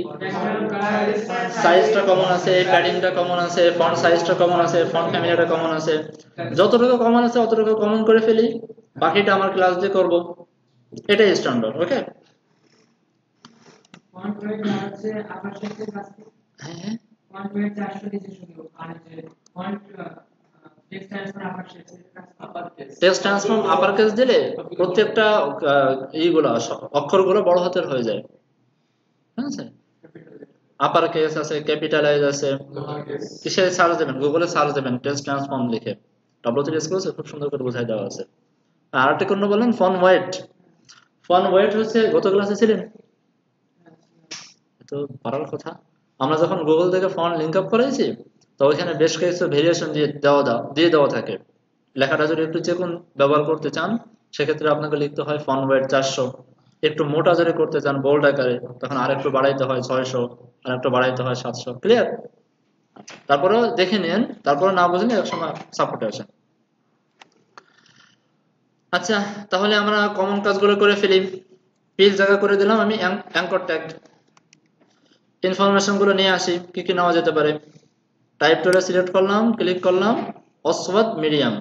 সাইজটা কমন আছে, প্যাডিংটা কমন আছে, ফন্ট সাইজটা কমন আছে, ফন্ট ফ্যামিলিটা কমন আছে। যতটুকু কমন আছে অতটুকু কমন করে ফেলি, বাকিটা আমার ক্লাস দিয়ে করব, এটাই স্ট্যান্ডার্ড। ওকে, হ্যাঁ, টেক্সট ট্রান্সফর্ম আপার কেস দিলে প্রত্যেকটা এইগুলা অক্ষরগুলো বড় হাতের হয়ে যায়। ঠিক আছে, আপার কেস আছে, ক্যাপিটালাইজ আছে। কিসে সার্চ দেবেন? গুগলে সার্চ দেবেন টেক্সট ট্রান্সফর্ম লিখে, W3 এক্সক্লুসিভ খুব সুন্দর করে বোঝাই দেওয়া আছে। আর একটা কোন বলেন, ফন্ট ওয়েট। ফন্ট ওয়েট হচ্ছে, গত ক্লাসে ছিলেন তো, পারার কথা। আমরা যখন গুগল থেকে ফন্ট লিংক আপ করেছি তো ওইখানে বেশ কিছু ভেরিয়েশন দিয়ে দেওয়া থাকে। লেখাটা যদি একটু চেকুন ব্যবহার করতে চান সেক্ষেত্রে আপনাকে লিখতে হয় ফন্ট ওয়েট 400। একটু মোটা যদি করতে চান বোল্ড আকারে তখন আরেকটু বাড়াইতে হয় 600, আর একটু বাড়াইতে হয় 700। ক্লিয়ার? তারপরে দেখে নেন, তারপরে না বুঝলে এক সময় সাপোর্টে আসেন। আচ্ছা, তাহলে আমরা কমন কাজগুলো করে ফেলি। পেজ জায়গা করে দিলাম আমি অ্যাঙ্কর ট্যাগ। ইনফরমেশন গুলো নিয়ে আসি, কি কি নেওয়া যেতে পারে। টাইপ টুলে সিলেক্ট করলাম, ক্লিক করলাম, অসওয়াদ মিডিয়াম।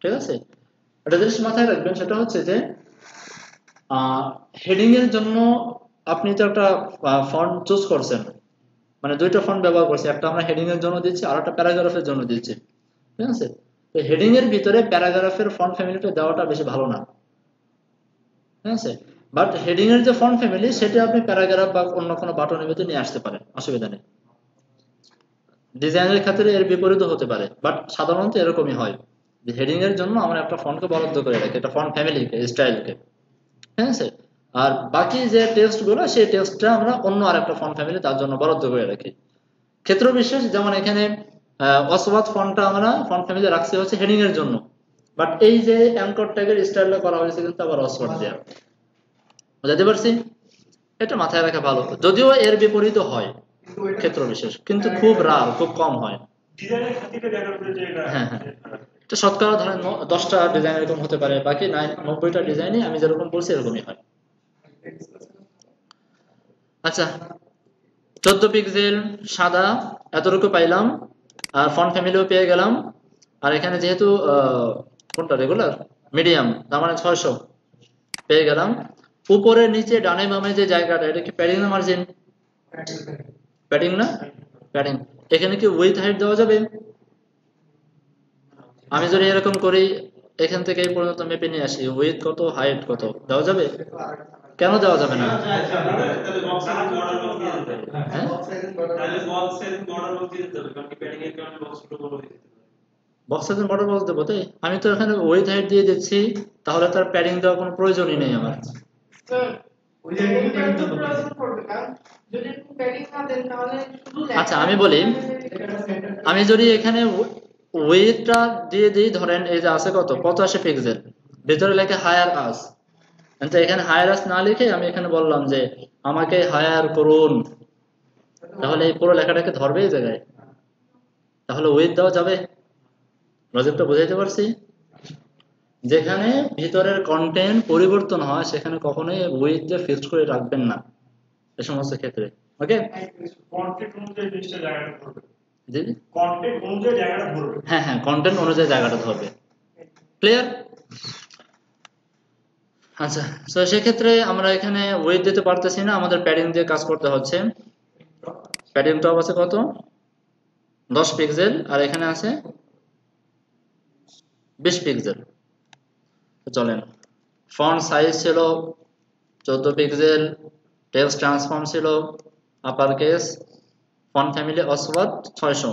ঠিক আছে, একটা জিনিস মাথায় রাখবেন, সেটা হচ্ছে যে হেডিং এর জন্য আপনি তো একটা ফন্ট চুজ করছেন, মানে দুইটা ফন্ট ব্যবহার করছি, একটা আমরা হেডিং এর জন্য দিচ্ছি আর একটা প্যারাগ্রাফের জন্য দিচ্ছি। ঠিক আছে, তো হেডিং এর ভিতরে প্যারাগ্রাফের ফন্ট ফ্যামিলিটা দেওয়াটা বেশি ভালো না। ঠিক আছে, বাট হেডিং এর যে ফন্ট ফ্যামিলি সেটা আপনি প্যারাগ্রাফ বা অন্য কোনো বাটনের ভিতরে নিয়ে আসতে পারেন, অসুবিধা নেই। ডিজাইনের ক্ষেত্রে এর বিপরীত হতে পারে, বাট সাধারণত এরকমই হয় যে হেডিং এর জন্য আমরা একটা ফন্টকে বরাদ্দ করে রাখি, একটা ফন্ট ফ্যামিলিকে, স্টাইলকে। ঠিক আছে, আর বাকি যে টেক্সট গুলো সেই টেক্সটটা আমরা অন্য আরেকটা ফন্ট ফ্যামিলি তার জন্য বরাদ্দ করে রাখি। ক্ষেত্র বিশেষ, যেমন এখানে অসওয়াদ ফন্টটা আমরা ফন্ট ফ্যামিলি রাখছি হচ্ছে হেডিং এর জন্য, বাট এই যে অ্যাঙ্কর ট্যাগের স্টাইলটা করা হয়েছে কিন্তু আবার অসওয়াদ দেয়া। বুঝতে পারছি? এটা মাথায় রাখা ভালো, যদিও এর বিপরীত হয় ক্ষেত্র বিশেষ, কিন্তু খুব রার, খুব কম হয়। হ্যাঁ হ্যাঁ, এটা শতকরা ধরেন 10টা ডিজাইন এরকম হতে পারে, বাকি 90টা ডিজাইনই আমি যেরকম বলছি এরকমই হয়। আচ্ছা, 14 পিক্সেল সাদা এতটুকু পাইলাম, আর ফন্ট ফ্যামিলিও পেয়ে গেলাম। আর এখানে যেহেতু কোনটা রেগুলার মিডিয়াম, তার মানে 600 পেয়ে গেলাম। উপরে নিচে ডানে বামে যে জায়গাটা, এটা কি প্যাডিং না মার্জিন? প্যাডিং না? প্যাডিং। এখানে কি উইথ হাইট দেওয়া যাবে? আমি যদি এরকম করি এখান থেকে এই পর্যন্ত মেপে নিয়ে আসি, উইথ কত, হাইট কত, দেওয়া যাবে? কেন দেওয়া যাবে না? হ্যাঁ, বক্স সাইজের বর্ডার বক্স দেবো তাই? আমি তো এখানে উইথ হাইট দিয়ে দিচ্ছি, তাহলে তার প্যাডিং দেওয়ার কোনো প্রয়োজনই নেই আমার। আচ্ছা আমি বলি, আমি যদি এখানে ওয়েটটা দিয়ে দিই, ধরেন এই যে আছে কত 85 পিক্সেল, ভেতরে লেখা হায়ার আস, তো এখানে হায়ার আস না লিখে আমি এখানে বললাম যে আমাকে হায়ার করুন, তাহলে এই পুরো লেখাটাকে ধরবে এই জায়গায়? তাহলে ওয়েট দেওয়া যাবে? লজিকটা বুঝাইতে পারছি? যেখানে ভিতরের কন্টেন্ট পরিবর্তন হয় সেখানে কখনোই ওয়েট দিয়ে ফিক্সড করে রাখবেন না এই সমস্ত ক্ষেত্রে। ওকে, হ্যাঁ হ্যাঁ, কন্টেন্ট অনুযায়ী জায়গাটা ধরবে। ক্লিয়ার? আচ্ছা, তো সেক্ষেত্রে আমরা এখানে ওয়েট দিতে পারতেছি না, আমাদের প্যাডিং দিয়ে কাজ করতে হচ্ছে। প্যাডিং টপ আছে কত, 10 পিক্সেল, আর এখানে আছে 20 পিক্সেল। চলেন, ফন্ট সাইজ ছিল 14 পিক্সেল, টেক্সট ট্রান্সফর্ম ছিল upper case, font family Oswald 600,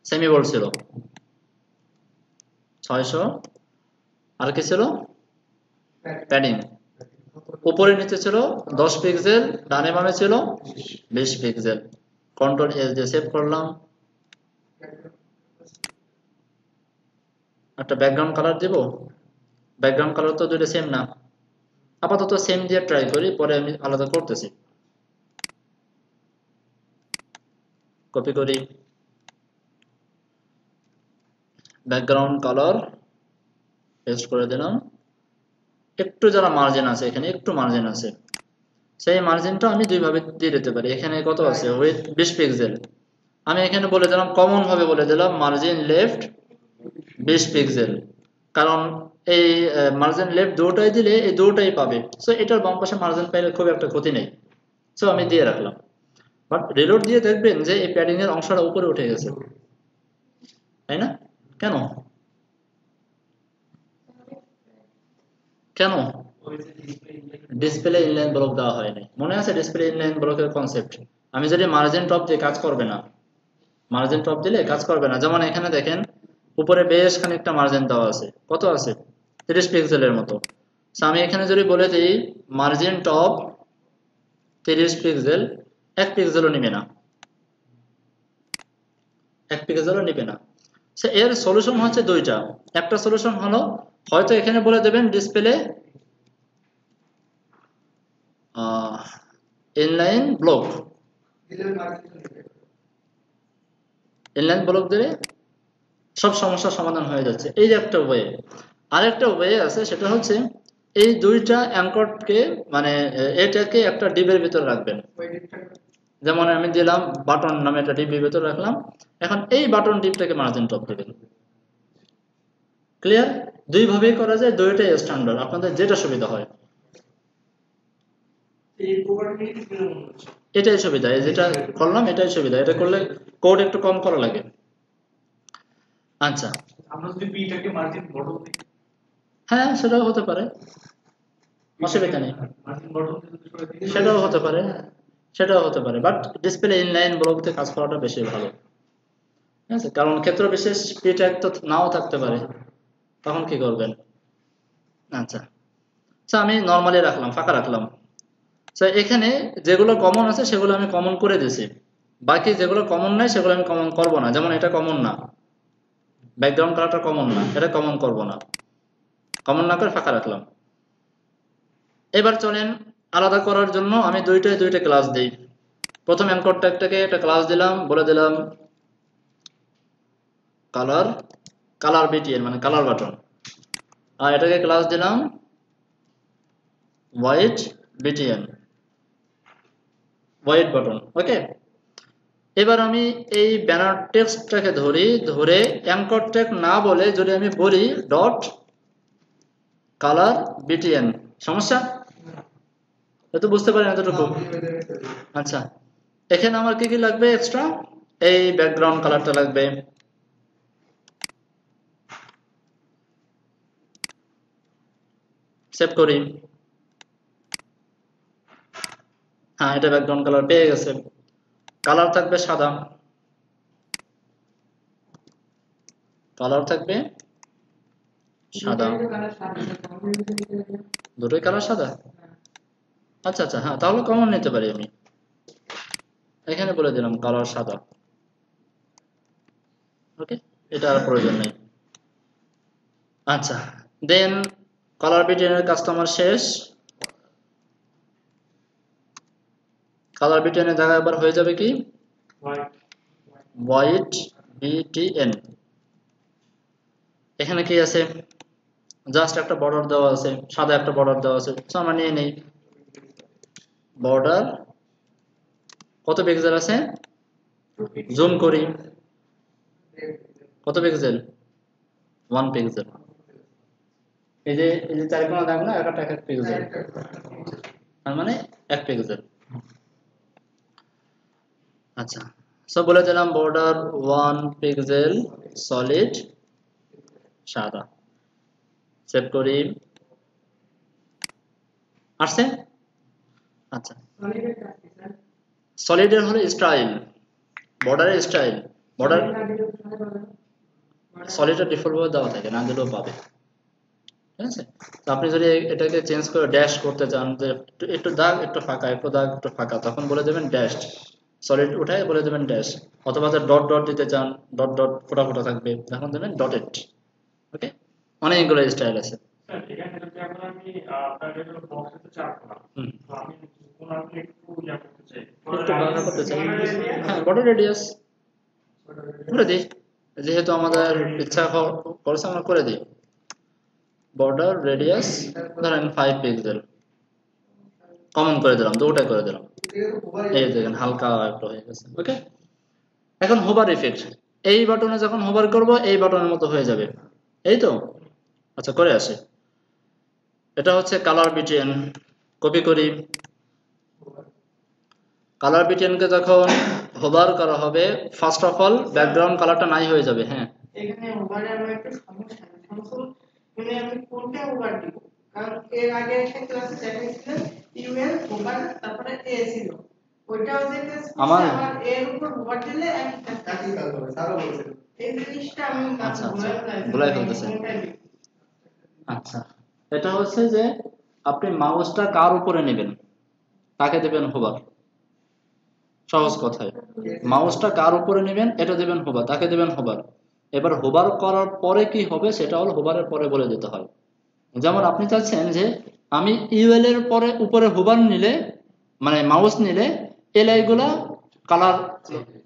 semi bold ছিল 600, আর কি ছিল প্যাডিং, উপরে নিচে ছিল 10 পিক্সেল, ডানে বামে ছিল 20 পিক্সেল। কন্ট্রোল এস দিয়ে সেভ করলাম। একটা ব্যাকগ্রাউন্ড কালার দিব, ব্যাকগ্রাউন্ড কালার তো দুটো সেম না, আপাতত সেম দিয়ে ট্রাই করি, পরে আমি আলাদা করতেছি। কপি করি, ব্যাকগ্রাউন্ড কালার পেস্ট করে দিলাম। একটু যারা মার্জিন আছে, এখানে একটু মার্জিন আছে, সেই মার্জিনটা আমি দুইভাবে দিয়ে দিতে পারি। এখানে কত আছে, উইথ 20 পিক্সেল, আমি এখানে বলে দিলাম, কমন ভাবে বলে দিলাম মার্জিন লেফট 20 পিক্সেল, কারণ এই মার্জিন লেফট দুটোই দিলে এই দুটোই পাবে, সো এটার বাম পাশে মার্জিন পাইলে খুব একটা ক্ষতি নেই, সো আমি দিয়ে রাখলাম। বাট রিলোড দিয়ে দেখবেন যে এই প্যাডিং এর অংশটা উপরে উঠে গেছে, তাই না? কেন কেন ডিসপ্লে ইনলাইন ব্লক দেওয়া হয়নি? মনে আছে ডিসপ্লে ইনলাইন ব্লকের কনসেপ্ট? আমি যদি মার্জিন টপ দিয়ে কাজ করবে না, মার্জিন টপ দিলে কাজ করবে না। যেমন এখানে দেখেন উপরে বেশ খানিকটা মার্জিন দেওয়া আছে, কত আছে 30 পিক্সেলের মতো। আমি এখানে যদি বলে দিই মার্জিন টপ 30 পিক্সেল, 1 পিক্সেলও নিবে না, 1 পিক্সেলও নিবে না। এর সলিউশন হচ্ছে দুইটা। একটা সলিউশন হলো, হয়তো এখানে বলে দেবেন display inline block, inline block দিলে সব সমস্যার সমাধান হয়ে যাচ্ছে, এই যে একটা ওয়ে। আরেকটা ওয়ে আছে, সেটা হচ্ছে এই দুইটা অ্যাঙ্করকে, মানে এটাকে একটা ডিবের ভিতরে রাখবেন। যেমন আমি দিলাম বাটন নামে একটা ডিবের ভিতরে রাখলাম, এখন এই বাটন ডিপটাকে মার্জিন টপ দেবেন। ক্লিয়ার? দুইভাবেই করা যায়, দুইটাই স্ট্যান্ডার্ড, আপনাদের যেটা সুবিধা হয়। এটাই সুবিধা, যেটা করলাম এটাই সুবিধা, এটা করলে কোড একটু কম করা লাগে। আচ্ছা, আমরা যদি পিটাকে মার্জিন বটন দিই, হ্যাঁ সেটাও হতে পারে, অসুবিধা নেই, মার্জিন বটন দিলে সেটাও হতে পারে, সেটাও হতে পারে। বাট ডিসপ্লে ইনলাইন ব্লকতে কাজ করাটা বেশি ভালো, ঠিক আছে? কারণ ক্ষেত্র বিশেষ পিট্যাগ তো নাও থাকতে পারে, তখন কি করবেন? আচ্ছা, আমি নর্মালি রাখলাম, ফাঁকা রাখলাম। এখানে যেগুলো কমন আছে সেগুলো আমি কমন করে দিয়েছি, বাকি যেগুলো কমন নাই সেগুলো আমি কমন করব না। যেমন এটা কমন না, ব্যাকগ্রাউন্ড কালারটা কমন না, এটা কমন করব না, কমন না করে ফাঁকা রাখলাম। এবার চলেন আলাদা করার জন্য আমি দুইটা ক্লাস দিই। প্রথম অ্যাঙ্কর ট্যাগটাকে একটা ক্লাস দিলাম, বলে দিলাম কালার বিটিএন, মানে কালার বাটন, আর এটাকে ক্লাস দিলাম হোয়াইট বিটিএন, হোয়াইট বাটন। ওকে, এবার আমি এই ব্যানার টেক্সটটাকে ধরে অ্যাঙ্কর ট্যাগ না বলে যদি আমি বলি ডট কালার বিটিএন, সমস্যা? এত বুঝতে পারেন এতটুকু? আচ্ছা, এখানে আমার কি কি লাগবে এক্সট্রা? এই ব্যাকগ্রাউন্ড কালারটা লাগবে, সেভ করি। হ্যাঁ, এটা ব্যাকগ্রাউন্ড কালার পেয়ে গেছে। কালার থাকবে সাদা, কালার থাকবে সাদা, দুটোই কালার সাদা। আচ্ছা আচ্ছা, হ্যাঁ তাহলে কমন নিতে পারি আমি, এখানে বলে দিলাম কালার সাদা। ওকে, এটা আর প্রয়োজন নেই। আচ্ছা, দেন কালার বিটনের কাস্টমার শেষ। কালার বিটনের জায়গায় আবার হয়ে যাবে কি হোয়াইট বিটিএন। এখানে কি আছে, জাস্ট একটা বর্ডার দেওয়া আছে, সাদা একটা বর্ডার দেওয়া আছে। সো আমরা নিয়ে নেই বর্ডার, কত পিক্সেল আছে, জুম করি, কত পিক্সেল, 1 পিক্সেল। এই যে 4 কোণা দাগ না, একটা এক পিক্সেল, তার মানে 1 পিক্সেল। আচ্ছা, সো বলে দিলাম বর্ডার 1 পিক্সেল সলিড সাদা। সেভ করি, আসছে। আচ্ছা, সলিডের হলো স্টাইল, বর্ডারের স্টাইল। বর্ডার সলিডের ডিফল্ট ভাবে দেওয়া থাকে, না দিলেও পাবে। ঠিক আছে, তো আপনি যদি এটাকে চেঞ্জ করে ড্যাশ করতে চান, যে একটু দাগ একটু ফাঁকা, একটু দাগ একটু ফাঁকা, তখন বলে দেবেন ড্যাশ। সলিড উঠায় বলে দেবেন ড্যাশ। অথবা যে ডট ডট দিতে চান, ডট ডট ফোটা ফোটা থাকবে, তখন দেবেন ডটেড। ওকে, অনেকগুলো স্টাইল আছে। স্যার এখানে যদি আমি আপনার বক্সে চাপ করলাম, তো আমি কোন আপনি একটু ইয়া করতে চাই, একটু বাড়ানো করতে চাই, হ্যাঁ বর্ডার রেডিয়াস করে দিই, যেহেতু আমাদের ইচ্ছা করছে আমরা করে দিই। বর্ডার রেডিয়াস ধরেন 5 পিক্সেল, কমন করে দিলাম, দুটোটাই করে দিলাম। এই দেখেন হালকা একটু হয়ে গেছে। ওকে, এখন হোভার ইফেক্ট, এই বাটনে যখন হোভার করব এই বাটনের মতো হয়ে যাবে, এই তো। আচ্ছা, করে আসি। এটা হচ্ছে কালার বিটিএন, কপি করি। কালার বিটিএনকে যখন হোভার করা হবে, ফার্স্ট অফ অল ব্যাকগ্রাউন্ড কালারটা নাই হয়ে যাবে। হ্যাঁ, এখানে ওভারে আমার একটা সমস্যা আছে, সমস্যা মানে আমি কোনটা ওভার দিব, কারণ এর আগে একটা ক্লাসে দেখাইছিলেন ইউএল ওভার, তারপরে এ ছিল, ওইটাও যেটা আমার আবার এর উপর ওভার দিলে একই কাজ হবে, তারা বলছে এই জিনিসটা আমি আচ্ছা আচ্ছা ভুলাই ফেলতেছে। আচ্ছা, এটা হচ্ছে যে আপনি মাউসটা কার উপরে নেবেন, তাকে দেবেন হোভার। সহজ কথায়, মাউসটা কার উপরে নেবেন এটা দেবেন হোভার, তাকে দেবেন হোভার। এবার হোভার করার পরে কি হবে সেটা হলো হোভারের পরে বলে দিতে হয়। যেমন আপনি চাচ্ছেন যে আমি ইউএল এর পরে উপরে হোভার নিলে, মানে মাউস নিলে এলআই গুলা কালার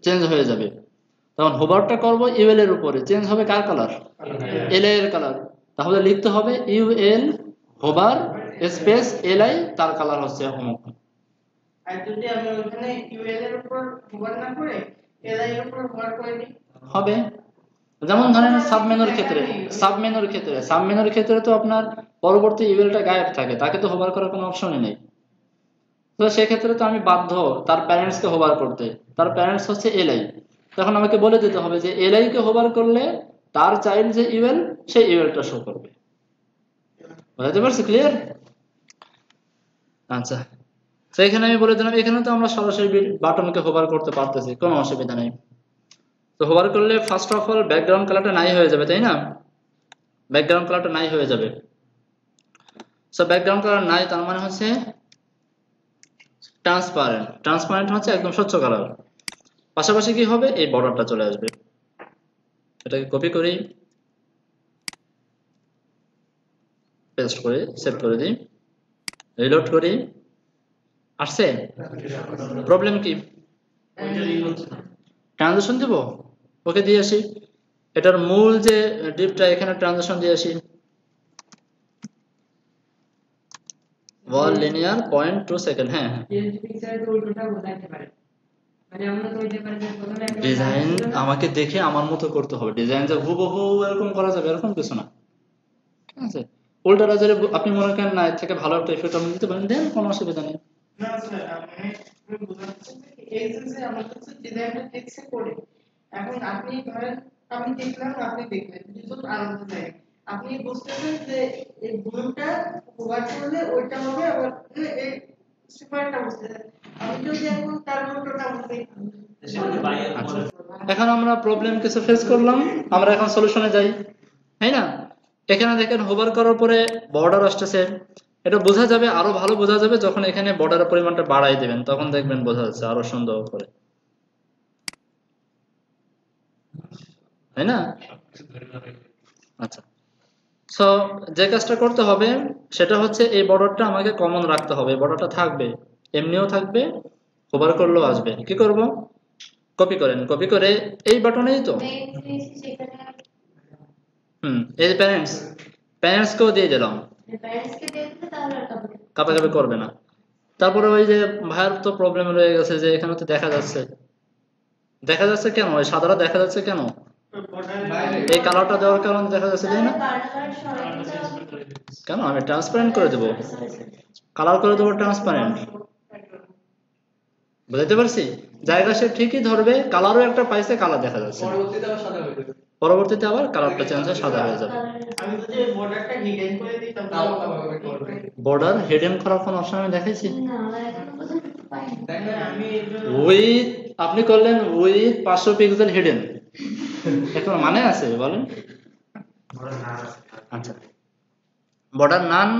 চেঞ্জ হয়ে যাবে, তখন হোভারটা করব ইউএল এর উপরে, চেঞ্জ হবে কার কালার, এলআই এর কালার। তাহলে লিখতে হবে ইউএল হোভার স্পেস এলআই, তার কালার হচ্ছে অমুক। আর যদি আমি ওখানে ইউএল এর উপর ওভার না করে এলআই এর উপর ওভার করে দিই হবে। যেমন ধরেন সাবমেনুর ক্ষেত্রে তো আপনার পরবর্তী ইউএলটা গায়েব থাকে, তাকে তো হোভার করার কোনো অপশনই নেই। তো সেক্ষেত্রে তো আমি বাধ্য তার প্যারেন্টসকে হোভার করতে, তার প্যারেন্টস হচ্ছে এলআই। তখন আমাকে বলে দিতে হবে যে এলআই কে হোভার করলে তার চাইল্ড যে ইউএল, সেই ইউএলটা শো করবে। বুঝতে পারছি, ক্লিয়ার? আচ্ছা, তো এখানে আমি বলে দিলাম, এখানে তো আমরা সরাসরি বাটনকে হোভার করতে পারতেছি, কোনো অসুবিধা নেই। তো হোভার করলে ফার্স্ট অফ অল ব্যাকগ্রাউন্ড কালারটা নাই হয়ে যাবে, তাই না? ব্যাকগ্রাউন্ড কালারটা নাই হয়ে যাবে। সো ব্যাকগ্রাউন্ড কালার নাই, তার মানে হচ্ছে ট্রান্সপারেন্ট। ট্রান্সপারেন্ট হচ্ছে একদম স্বচ্ছ কালার। পাশাপাশি কি হবে, এই বর্ডারটা চলে আসবে। এটাকে কপি করি, পেস্ট করে সেভ করে দিই, রিলোড করি। আসছে? প্রবলেম কি? ট্রানজিশন দেব, ওকে দিয়ে আসি। এটার মূল যে ডিপটা, এখানে ট্রানজিশন দিয়ে আসি, ওয়াল লিনিয়ার 0.2 সেকেন্ড। হ্যাঁ ডিজাইন আমাকে দেখে আমার মতো করতে হবে, ডিজাইন যে হুবহু এরকম করা যাবে এরকম কিছু না। ঠিক আছে, উল্টাটা যদি আপনি মনে করেন না এর থেকে ভালো একটা ইফেক্ট আপনি দিতে পারেন, দেন কোনো অসুবিধা নেই। না স্যার, আমি বুঝাচ্ছি এই যে আমার কাছে ডিজাইনটা টেক্সটে করে, এখন আপনি ধরেন আমি দেখলাম আপনি দেখলেন, দুটো আলাদা জায়গা, আপনি বুঝতেছেন যে এই ব্লুটা হোভার করলে ওইটা হবে, আবার এই সুপারটা বুঝতেছেন। আমি যদি এখন তার উল্টোটা বুঝি, আচ্ছা, এখন আমরা প্রবলেম কিছু ফেস করলাম, আমরা এখন সলিউশনে যাই, তাই না? এখানে দেখেন হোভার করার পরে বর্ডার আসতেছে, এটা বোঝা যাবে, আরো ভালো বোঝা যাবে যখন এখানে বর্ডারের পরিমাণটা বাড়াই দেবেন, তখন দেখবেন বোঝা যাচ্ছে আরো সুন্দর করে, তাই না? আচ্ছা, সো যে কাজটা করতে হবে সেটা হচ্ছে এই বর্ডারটা আমাকে কমন রাখতে হবে, বর্ডারটা থাকবে, এমনিও থাকবে, হোভার করলেও আসবে। কি করব? কপি করেন, কপি করে এই বাটনেই তো সেখানে এই প্যারেন্টস কেও দিয়ে দিলাম, প্যারেন্টসকে দিয়ে দিলে তাহলে আর কাউকে কাপাকাপি করবে না। তারপরে ওই যে ভাইয়ের তো প্রবলেম রয়ে গেছে যে এখানে তো দেখা যাচ্ছে কেন, ওই সাদাটা দেখা যাচ্ছে কেন, এই কালারটা দেওয়ার কারণে দেখা যাচ্ছে, তাই না? বারবার সরাই দিতে কেন আমি ট্রান্সপারেন্ট করে দেবো, কালার করে দেবো ট্রান্সপারেন্ট, বুঝতে পারছি? জায়গা সে ঠিকই ধরবে, কালারও একটা পাইছে, কালার দেখা যাচ্ছে, পরবর্তীতে আবার কালারটা চেঞ্জ হয়ে সাদা হয়ে যাবে। আমি যদি বর্ডারটা হিডেন করে দিতাম বর্ডার হিডেন করার কোন অপশন আমি দেখাইছি? না আমরা এখনো পর্যন্ত পাইনি। দেখেন আমি এর জন্য উইথ আপনি করলেন উইথ 500 পিক্সেল হিডেন, এখন মানে আছে বলেন? আচ্ছা, বর্ডার নান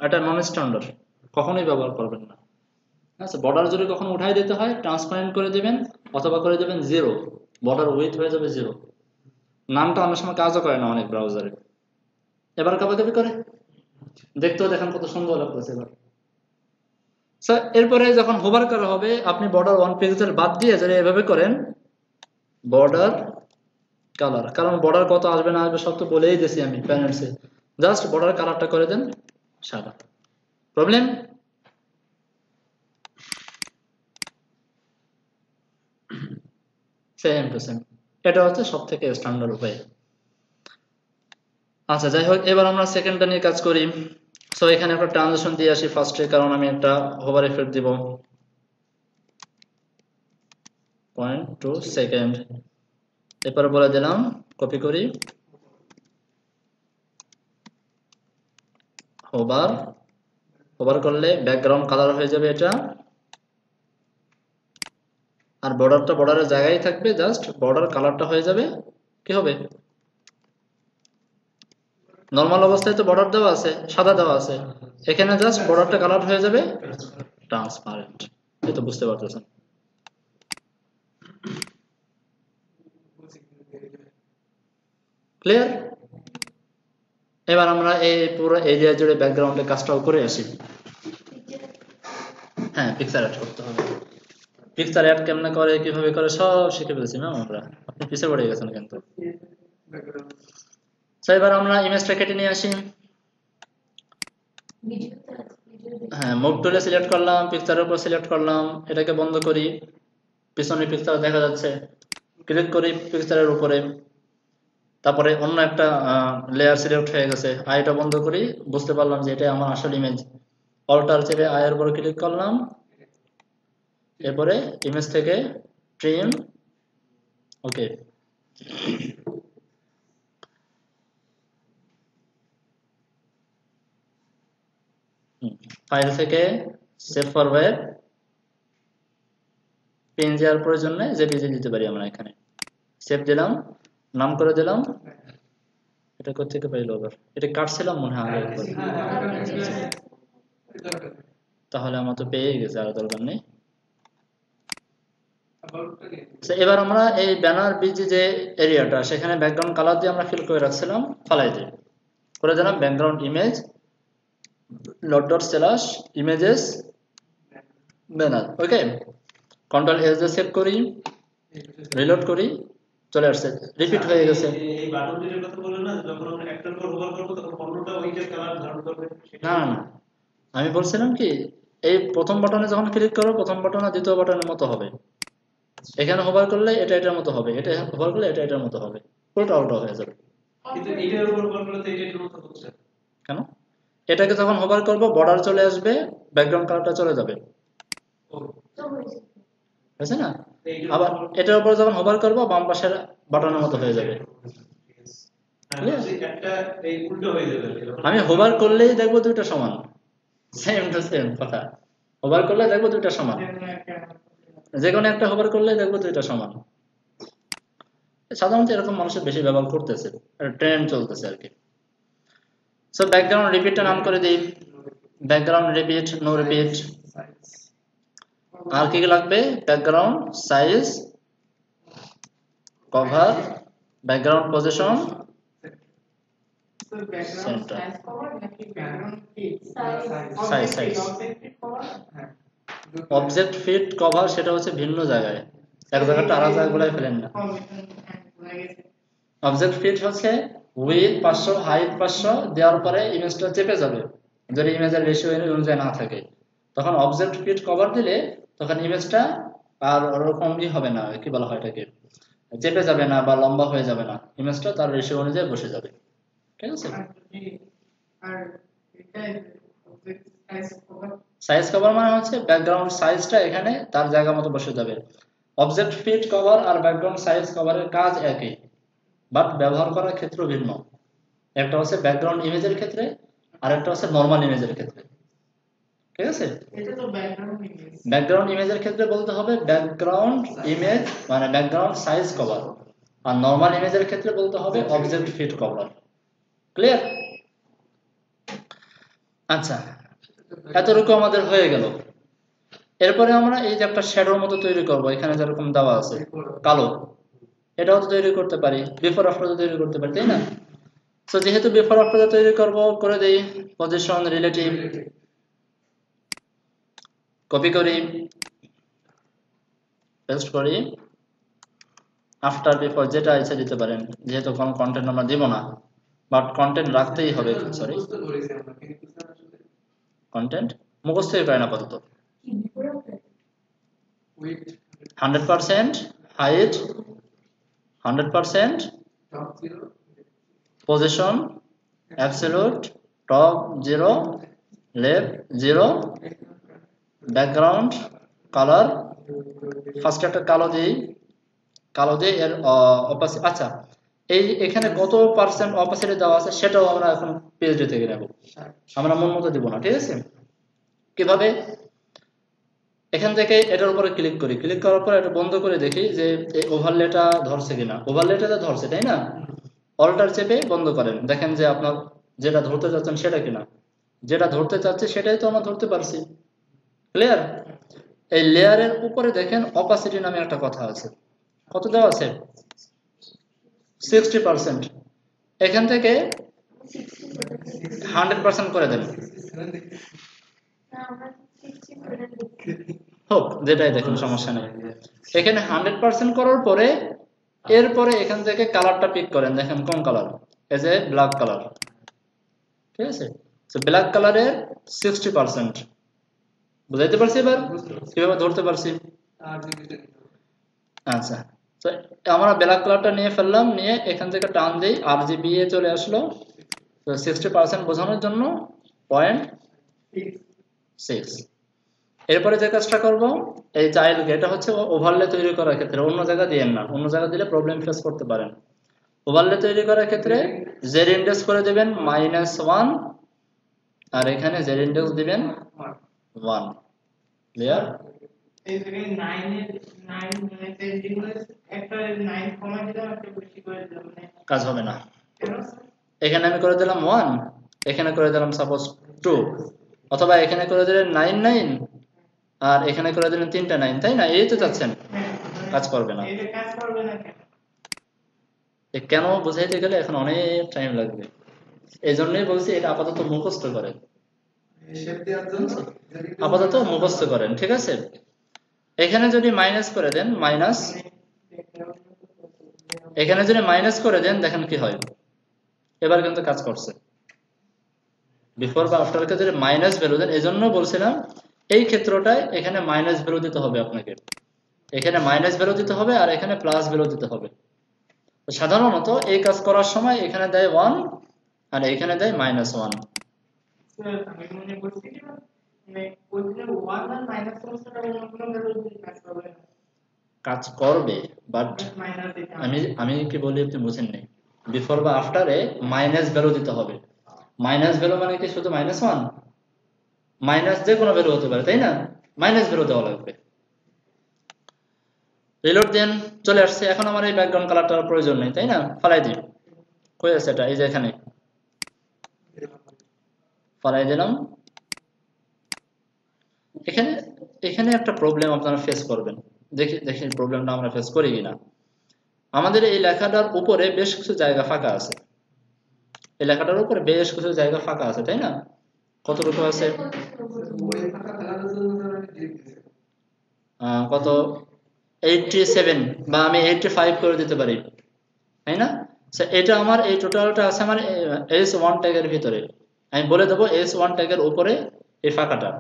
এটা নন স্ট্যান্ডার্ড, কখনোই ব্যবহার করবেন না। আচ্ছা, বর্ডার যদি কখনো উঠাই দিতে হয় ট্রান্সপারেন্ট করে দিবেন, অথবা করে দিবেন 0, বর্ডার উইথ হয়ে যাবে 0। নামটা অনেক সময় কাজও করে না অনেক ব্রাউজারে, এবার কাপাকাপি করে দেখতেও দেখেন কত সুন্দর লাগতেছে এবার। এরপরে যখন হোভার করা হবে আপনি বর্ডার 1 পিক্সেল বাদ দিয়ে যদি এভাবে করেন বর্ডার কালার, কারণ বর্ডার কত আসবে না আসবে সব তো বলেই দিয়েছি আমি প্যানেলসে, জাস্ট বর্ডার কালারটা করে দেন সাদা। প্রবলেম? সেম টু সেম, এটা হচ্ছে সব থেকে স্ট্যান্ডার্ড উপায়। আচ্ছা যাই হোক, এবার আমরা সেকেন্ডটা নিয়ে কাজ করি। সো এখানে একটা ট্রানজিশন দিয়ে আসি ফার্স্টে, কারণ আমি একটা হোভার এফেক্ট দিব 0.2 সেকেন্ড। এরপরে বলে দিলাম কপি করি, হোভার করলে ব্যাকগ্রাউন্ড কালার হয়ে যাবে এটা, আর বর্ডারটা বর্ডারের জায়গায় থাকবে, জাস্ট বর্ডার কালারটা হয়ে যাবে কি হবে, নরমাল অবস্থায় তো বর্ডার দেওয়া আছে, সাদা দেওয়া আছে, এখানে জাস্ট বর্ডারটা কালার হয়ে যাবে ট্রান্সপারেন্ট। এই তো বুঝতে পারতেছেন। ক্লিয়ার? এবার আমরা এই পুরো এরিয়া জুড়ে ব্যাকগ্রাউন্ডে কাজটাও করে আসি। হ্যাঁ, পিকচার অ্যাড করতে হবে। পিকচার অ্যাড কেমনে করে, কিভাবে করে সব শিখে ফেলেছি ম্যাম আমরা, আপনি পিছিয়ে পড়ে গেছেন কিন্তু। এবার আমরা ইমেজটা কেটে নিয়ে আসি। হ্যাঁ, মুভ টুলে সিলেক্ট করলাম, পিকচারের উপর সিলেক্ট করলাম, এটাকে বন্ধ করি, পিছনে পিকচার দেখা যাচ্ছে, ক্লিক করি পিকচারের উপরে, তারপরে অন্য একটা লেয়ার সিলেক্ট হয়ে গেছে, আইটা বন্ধ করি, বুঝতে পারলাম যে এটা আমার আসল ইমেজ, অল্টার চেপে আয়ের উপর ক্লিক করলাম, এরপরে ইমেজ থেকে ট্রিম, ওকে। ফাইল থেকে সেভ ফর ওয়েব, পিএনজি আর প্রয়োজন নেই, জেপিজি দিতে পারি আমরা এখানে, সেভ দিলাম, নাম করে দিলাম। এটা কোথা থেকে পাইলো আবার, এটা কাটছিলাম মনে হয় আগে, তাহলে আমার তো পেয়ে গেছে, আর দরকার নেই। এবার আমরা এই ব্যানার বিজি যে এরিয়াটা, সেখানে ব্যাকগ্রাউন্ড কালার দিয়ে আমরা ফিল করে রাখছিলাম, ফালাই দিই, করে দিলাম ব্যাকগ্রাউন্ড ইমেজ ./ ইমেজেস ব্যানার, ওকে। কন্ট্রোল এস দিয়ে সেভ করি, রিলোড করি, চলে আসছে, রিপিট হয়ে গেছে। এই বাটন দুটোর কথা বললেন না, যখন আমরা একটার উপর হোভার করব তখন অন্যটা ওইটার কালার ধারণ করবে? না না, আমি বলছিলাম কি, এই প্রথম বাটনে যখন ক্লিক করো, প্রথম বাটন আর দ্বিতীয় বাটনের মতো হবে, এখানে হোভার করলে এটা এটার মতো হবে, এটা হোভার করলে এটা এটার মতো হবে, পুরোটা উল্টো হয়ে যাবে। কিন্তু এটার উপর হোভার করলে তো এটার মতো হচ্ছে কেন? এটাকে যখন হোভার করব বর্ডার চলে আসবে, ব্যাকগ্রাউন্ড কালারটা চলে যাবে, বুঝছেন না? আবার এটার উপর যখন হোভার করব বাম পাশের বাটনের মতো হয়ে যাবে। একটা এই উল্টো হয়ে যাবে যখন আমি হোভার করলেই দেখবো দুইটা সমান, সেম টু সেম কথা। হোভার করলে দেখবো দুইটা সমান, যে কোনো একটা হোভার করলে দেখবো দুইটা সমান। সাধারণত এরকম মানুষের বেশি ব্যবহার করতেছে, ট্রেন্ড চলতেছে আর কি। সো ব্যাকগ্রাউন্ড রিপিটটা নাম করে দিই, ব্যাকগ্রাউন্ড রিপিট, নো রিপিট। আর কি কি লাগবে? Background size, cover, background position, So background Center. size cover নাকি background fit? Size, size. Object fit cover? Object fit cover সেটা হচ্ছে ভিন্ন জায়গায়, এক জায়গাটা আরেক জায়গায় গুলাই ফেলেন না। অবজেক্ট ফিট হচ্ছে উইথ 500 হাইট 500 দেওয়ার পরে ইমেজটা চেপে যাবে, যদি ইমেজের রেশিও অনুযায়ী না থাকে। তখন অবজেক্ট ফিট কভার দিলে তখন ইমেজটা আর ওরকম হবে না, কি বলা হয় এটাকে, চেপে যাবে না বা লম্বা হয়ে যাবে না, ইমেজটা তার রেশিও অনুযায়ী বসে যাবে। ঠিক আছে? আর এটা object size cover size cover মানে হচ্ছে ব্যাকগ্রাউন্ড সাইজটা এখানে তার জায়গা মতো বসে যাবে। অবজেক্ট ফিট কভার আর ব্যাকগ্রাউন্ড সাইজ কভারের কাজ একই, বাট ব্যবহার করার ক্ষেত্র ভিন্ন। একটা হচ্ছে ব্যাকগ্রাউন্ড ইমেজের ক্ষেত্রে, আর একটা হচ্ছে নর্মাল ইমেজের ক্ষেত্রে। ঠিক আছে? এটা তো background image ব্যাকগ্রাউন্ড ইমেজের ক্ষেত্রে বলতে হবে ব্যাকগ্রাউন্ড ইমেজ মানে ব্যাকগ্রাউন্ড সাইজ কভার, আর নর্মাল ইমেজের ক্ষেত্রে বলতে হবে অবজেক্ট ফিট কভার। ক্লিয়ার? আচ্ছা, এতটুকু আমাদের হয়ে গেল। এরপরে আমরা এই যে একটা শ্যাডোর মতো তৈরি করব, এখানে যেরকম দেওয়া আছে কালো, এটাও তো তৈরি করতে পারি, বিফোর আফটার তৈরি করতে পারি, তাই না? তো যেহেতু বিফোর আফটার তৈরি করব, করে দেই পজিশন রিলেটিভ, কপি করি, পেস্ট করি, আফটার বিফোর যেটা ইচ্ছা দিতে পারেন, যেহেতু কোনো কন্টেন্ট আমরা দিব না, বাট কন্টেন্ট রাখতেই হবে। সরি, কন্টেন্ট মুখস্থই করে না আপাতত। 100% height, 100% position, absolute, top 0, left 0, background colour, first একটা কালো দিই, কালো দিয়ে এর অপাসিটি। আচ্ছা, এই এখানে কত পার্সেন্ট অপাসিটি দেওয়া আছে সেটাও আমরা এখন পিএইচডি থেকে নেব, আমরা মন মতো দিব না। ঠিক আছে? কিভাবে? এখান থেকে এটার উপরে ক্লিক করি, ক্লিক করার পর এটা বন্ধ করে দেখি যে এই ওভারলেটা ধরছে কিনা। ওভারলেটা তো ধরছে, তাই না? অল্টার চেপে বন্ধ করেন, দেখেন যে আপনার যেটা ধরতে চাচ্ছেন সেটা কিনা। যেটা ধরতে চাচ্ছে সেটাই তো আমরা ধরতে পারছি। ক্লিয়ার? এই লেয়ারের উপরে দেখেন অপাসিটি নামে একটা কথা আছে, কত দেওয়া আছে? 60%। এখান থেকে 100% করে দেন, হোক যেটাই দেখেন, সমস্যা নেই। এখানে 100% করার পরে এরপরে এখান থেকে কালারটা পিক করেন, দেখেন কোন colour, as a black colour. ঠিক আছে? তো ব্ল্যাক কালারের 60%। বুঝাইতে পারছি এবার কিভাবে ধরতে পারছি? আচ্ছা, তো আমরা ব্ল্যাক কালারটা নিয়ে ফেললাম, নিয়ে এখান থেকে টান দিই, RGB এ চলে আসলো। তো 60% বোঝানোর জন্য 0.6। এরপরে যে কাজটা করব, এই চাইল্ড এটা হচ্ছে ওভারলে তৈরি করার ক্ষেত্রে, অন্য জায়গা দিয়েন না, অন্য জায়গা দিলে প্রবলেম ফেস করতে পারেন। ওভারলে তৈরি করার ক্ষেত্রে জেড ইন্ডেক্স করে দেবেন -1, আর এখানে জেড ইন্ডেক্স দিবেন 1। ক্লিয়ার? এই জায়গায় 9 এর 9 মানে যেগুলো একটা 9 কমা দিলাম, একটা বেশি করে দিলাম, মানে কাজ হবে না। কেন? এখানে আমি করে দিলাম 1, এখানে করে দিলাম সাপোজ 2, অথবা এখানে করে দিলেন 9 আর এখানে করে দিলেন 3টা 9, তাই না? এই তো চাচ্ছেন, কাজ করবে না। এটা কাজ করবে না কেন? কেন বুঝাইতে গেলে এখন অনেক টাইম লাগবে, এই জন্যই বলছি এটা আপাতত মুখস্থ করেন, আপাতত মুখস্থ করেন। ঠিক আছে? এখানে যদি মাইনাস করে দেন, মাইনাস, এখানে যদি মাইনাস করে দেন, দেখেন কি হয়, এবার কিন্তু কাজ করছে। বিফোর বা আফটারকে যদি মাইনাস ভ্যালু দেন, এই জন্য বলছিলাম এই ক্ষেত্রটায় এখানে মাইনাস ভ্যালু দিতে হবে আপনাকে, এখানে মাইনাস ভ্যালু দিতে হবে আর এখানে প্লাস ভ্যালু দিতে হবে। সাধারণত এই কাজ করার সময় এখানে দেয় 1 আর এখানে দেয় -1। আমি মনে করছি কি মানে ওইখানে 1 আর মাইনাস সমস্যাটা অন্য কোনো ভ্যালু দিয়ে কাজ করবে না, কাজ করবে, বাট মাইনাস দিতে আমি কি বলি আপনি বুঝেন নাই। বিফোর বা আফটারে মাইনাস ভ্যালু দিতে হবে। মাইনাস ভ্যালু মানে কি শুধু -1? মাইনাস যে কোনো ভ্যালু হতে পারে, তাই না? মাইনাস ভ্যালু দেওয়া লাগবে। রিলোড দেন, চলে আসছে। এখন আমার এই ব্যাকগ্রাউন্ড কালারটার প্রয়োজন নেই, তাই না? ফালাই দিই। কই আছে এটা? এই যে এখানে ফালাই দিলাম। এখানে এখানে একটা প্রবলেম আপনারা ফেস করবেন। দেখি প্রবলেমটা আমরা ফেস করি কিনা। আমাদের এই লেখাটার উপরে বেশ কিছু জায়গা ফাঁকা আছে। এই লেখাটার উপরে বেশ কিছু জায়গা ফাঁকা আছে, তাই না? কতটুকু আছে? কত? 87 বা আমি 85 করে দিতে পারি, তাই না? এটা আমার এই টোটালটা আছে আমার S1 ট্যাগের ভিতরে। আমি বলে দেবো S1 ট্যাগের উপরে এই ফাঁকাটা।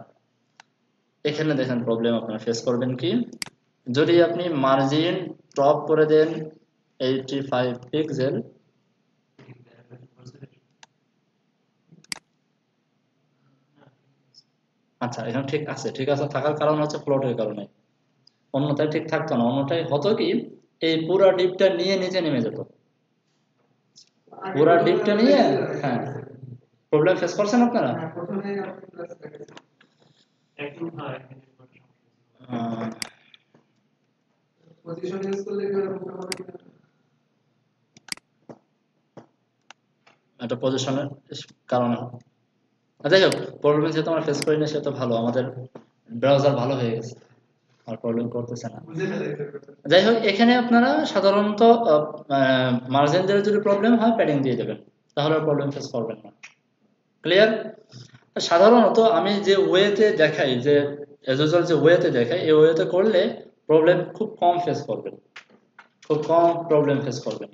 এখানে দেখেন প্রবলেম আপনারা ফেস করবেন কি, যদি আপনি মার্জিন টপ করে দেন 85 পিক্সেল, আচ্ছা এখানে ঠিক আছে, ঠিক আছে থাকার কারণ হচ্ছে ফ্লোটের কারণে, অন্যথায় ঠিক থাকতো না। অন্যথায় হতো কি, এই পুরা ডিপটা নিয়ে নিচে নেমে যেত, পুরা ডিপটা নিয়ে। হ্যাঁ, প্রবলেম ফেস করছেন আপনারা? এটা পজিশনের কারণে। যাই হোক, প্রবলেম যেহেতু আমরা ফেস করি না সেটা ভালো, আমাদের ব্রাউজার ভালো হয়ে গেছে, আর প্রবলেম করতেছে না। যাই হোক, এখানে আপনারা সাধারণত মার্জিনদের যদি প্রবলেম হয় প্যাডিং দিয়ে দেবেন, তাহলে প্রবলেম ফেস করবেন না। ক্লিয়ার? সাধারণত আমি যে ওয়েতে দেখাই, যে এজ ইউজুয়াল যে ওয়েতে দেখাই, এই ওয়েতে করলে প্রবলেম খুব কম ফেস করবেন, খুব কম প্রবলেম ফেস করবেন।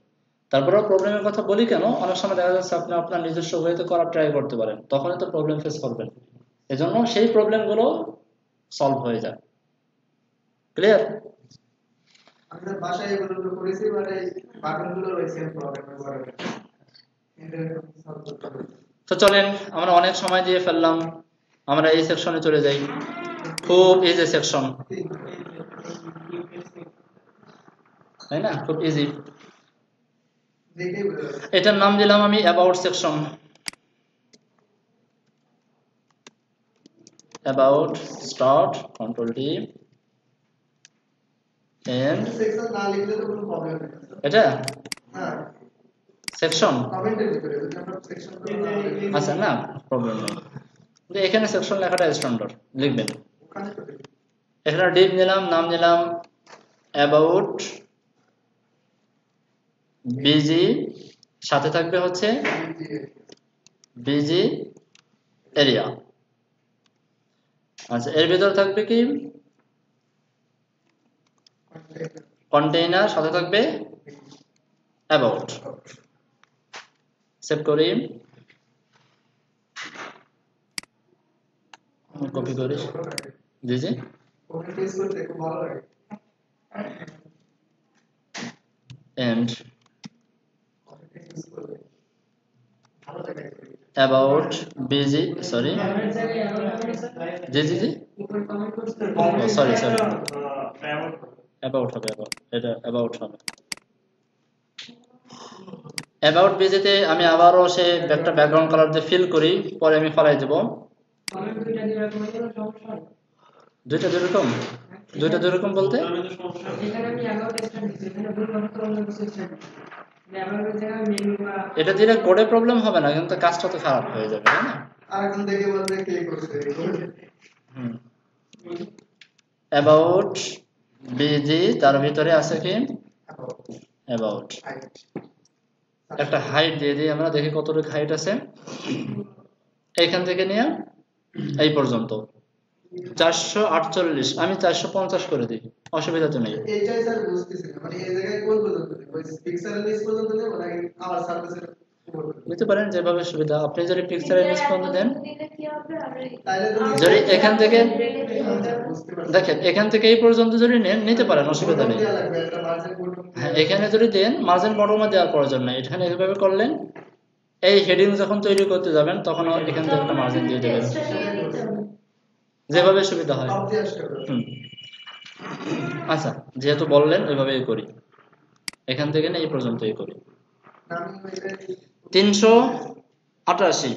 তারপরেও প্রবলেমের কথা বলি কেন, অনেক সময় দেখা যাচ্ছে আপনি আপনার নিজস্ব ওয়েতে করার ট্রাই করতে পারেন, তখনই তো প্রবলেম ফেস করবেন। এজন্য সেই প্রবলেমগুলো সলভ হয়ে যায়। ক্লিয়ার? আমরা ভাষায় এগুলো করেছি, মানে বাটনগুলো রয়েছে প্রবলেমের পরে। তো চলেন, আমরা অনেক সময় দিয়ে ফেললাম, আমরা এই সেকশনে চলে যাই। খুব ইজি সেকশন, তাই না? খুব ইজি। এটার নাম দিলাম আমি about section. About, start, control T, end section না লিখলে তো কোনো প্রবলেম নেই। এটা হ্যাঁ, সেকশন। কমেন্টের ভিতরে যদি আমরা সেকশন আচ্ছা, না প্রবলেম নেই। এখানে সেকশন লেখাটা স্ট্যান্ডার্ড লিখবেন। ওখানে তো এখানে ডিপ নিলাম, নাম নিলাম অ্যাবাউট বিজি, সাথে থাকবে হচ্ছে বিজি এরিয়া। আচ্ছা, এর ভিতর থাকবে কি কন্টেইনার, সাথে থাকবে অ্যাবাউট। সেভ করি, কপি করি, জি জি, ওখানে পেস্ট করতে খুব ভালো লাগে। এন্ড about busy, sorry, জি জি জি, সরি about হবে, এটা about হবে। about busy তে আমি আবারও সে একটা ব্যাকগ্রাউন্ড কালার দিয়ে ফিল করি, পরে আমি ফলাই দেব। দুইটা দুই রকম, দুইটা দুই রকম বলতে এটা দিলে কোডে প্রবলেম হবে না, কিন্তু কাজটা তো খারাপ হয়ে যাবে, তাই না? আরেকজন দেখে বলবে কে করছে। অ্যাবাউট বিজি, তার ভিতরে আছে কি অ্যাবাউট। একটা হাইট দিয়ে দিই আমরা, দেখি কতটুকু হাইট আছে। এইখান থেকে নিয়ে এই পর্যন্ত 448, আমি 450 করে দিই, অসুবিধা তো নেই। এইটাই স্যার বুঝতেছি না, মানে এই জায়গায় কোন পর্যন্ত নেই, ওই পিক্সেলের নিচ পর্যন্ত নেই নাকি আবার সারফেসের উপর নিতে পারেন যেভাবে সুবিধা। আপনি যদি পিক্সেলের নিচ পর্যন্ত দেন, তাহলে তো যদি এখান থেকে দেখেন, এখান থেকে এই পর্যন্ত যদি নেন নিতে পারেন, অসুবিধা নেই। দেয়া লাগবে একটা মার্জিন বটন। হ্যাঁ, এখানে যদি দেন মার্জিন বটমে দেওয়ার প্রয়োজন নেই, এখানে এইভাবে করলেন। এই হেডিং যখন তৈরি করতে যাবেন তখন এখান থেকে একটা মার্জিন দিয়ে দেবেন, যেভাবে সুবিধা হয়। সব দিয়ে আসতে হবে। আচ্ছা, যেহেতু বললেন ওইভাবেই করি, এখান থেকে না এই পর্যন্তই করি। 388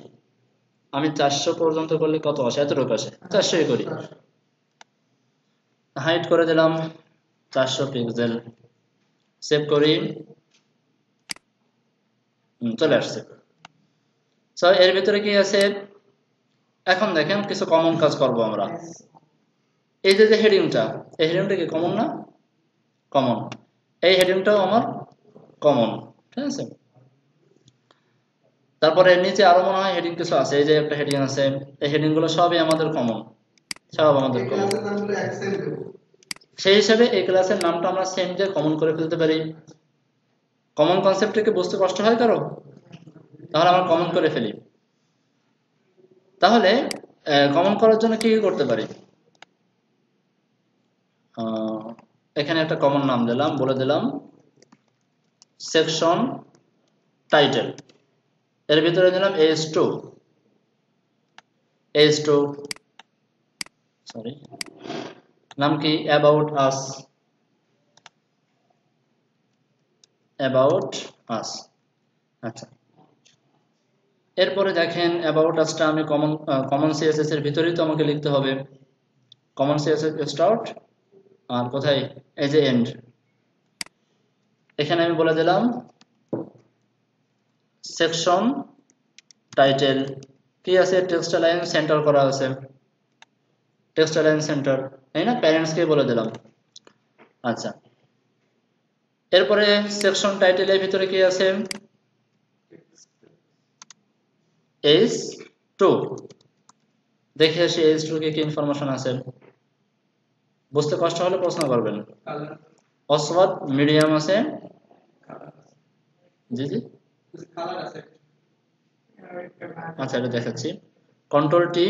আমি 400 পর্যন্ত করলে কত আসে? এতটুকু আসে, 400 করি। হাইট করে দিলাম 400 পিক্সেল, সেভ করি, চলে আসছে। সো এর ভিতরে কি আছে? এখন দেখেন কিছু কমন কাজ করব আমরা। এই যে হেডিংটা, এই হেডিংটা কি কমন না? কমন। এই হেডিংটাও আমার কমন, ঠিক আছে। তারপরে নিচে আরো মনে হয় হেডিং কিছু আছে, এই যে একটা হেডিং আছে, এই হেডিং গুলো সবই আমাদের কমন, সব আমাদের কমন। সেই হিসাবে এই ক্লাসের নামটা আমরা সেম দিয়ে কমন করে ফেলতে পারি। কমন কনসেপ্টটাকে বুঝতে কষ্ট হয় কারো? তাহলে আমরা কমন করে ফেলি। তাহলে কমন করার জন্য কি করতে পারি? এখানে একটা কমন নাম দিলাম, বলে দিলাম সেকশন টাইটেল, এর ভিতরে দিলাম AS2, সরি, নাম কি? অ্যাবাউট আস, আচ্ছা। এরপরে দেখেন অ্যাবাউট আসটা আমি কমন CSS এর ভিতরেই তো আমাকে লিখতে হবে। কমন CSS স্টার্ট, আর কোথায়? এই যে এন্ড। এখানে আমি বলে দিলাম সেকশন টাইটেল, কি আছে? টেক্সট লাইন সেন্টার করা আছে, টেক্সট লাইন সেন্টার, তাই না? প্যারেন্টস কে বলে দিলাম। আচ্ছা, এরপরে সেকশন টাইটেলের ভিতরে কি আছে? H2, দেখে আসি H2 কি ইনফরমেশন আছে। বুঝতে কষ্ট হলে প্রশ্ন করবেন। অসওয়াদ মিডিয়াম আছে, জি জি, আচ্ছা এটা দেখাচ্ছি। কন্ট্রোল টি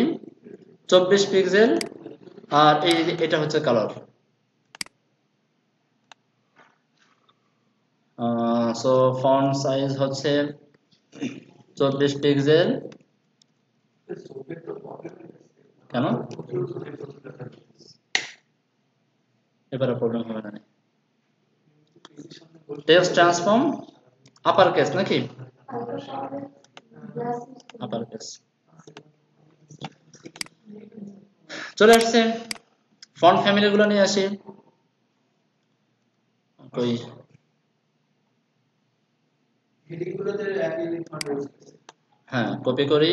24 পিক্সেল, আর এটা হচ্ছে কালার। সো ফন্ট সাইজ হচ্ছে 24 পিক্সেল। কেন এবারে প্রবলেম হবে না? টেক্সট ট্রান্সফর্ম আপার কেস নাকি? আপার কেস চলে আসছে। ফন্ট ফ্যামিলি গুলো নিয়ে আসি। কই হ্যাঁ, কপি করি।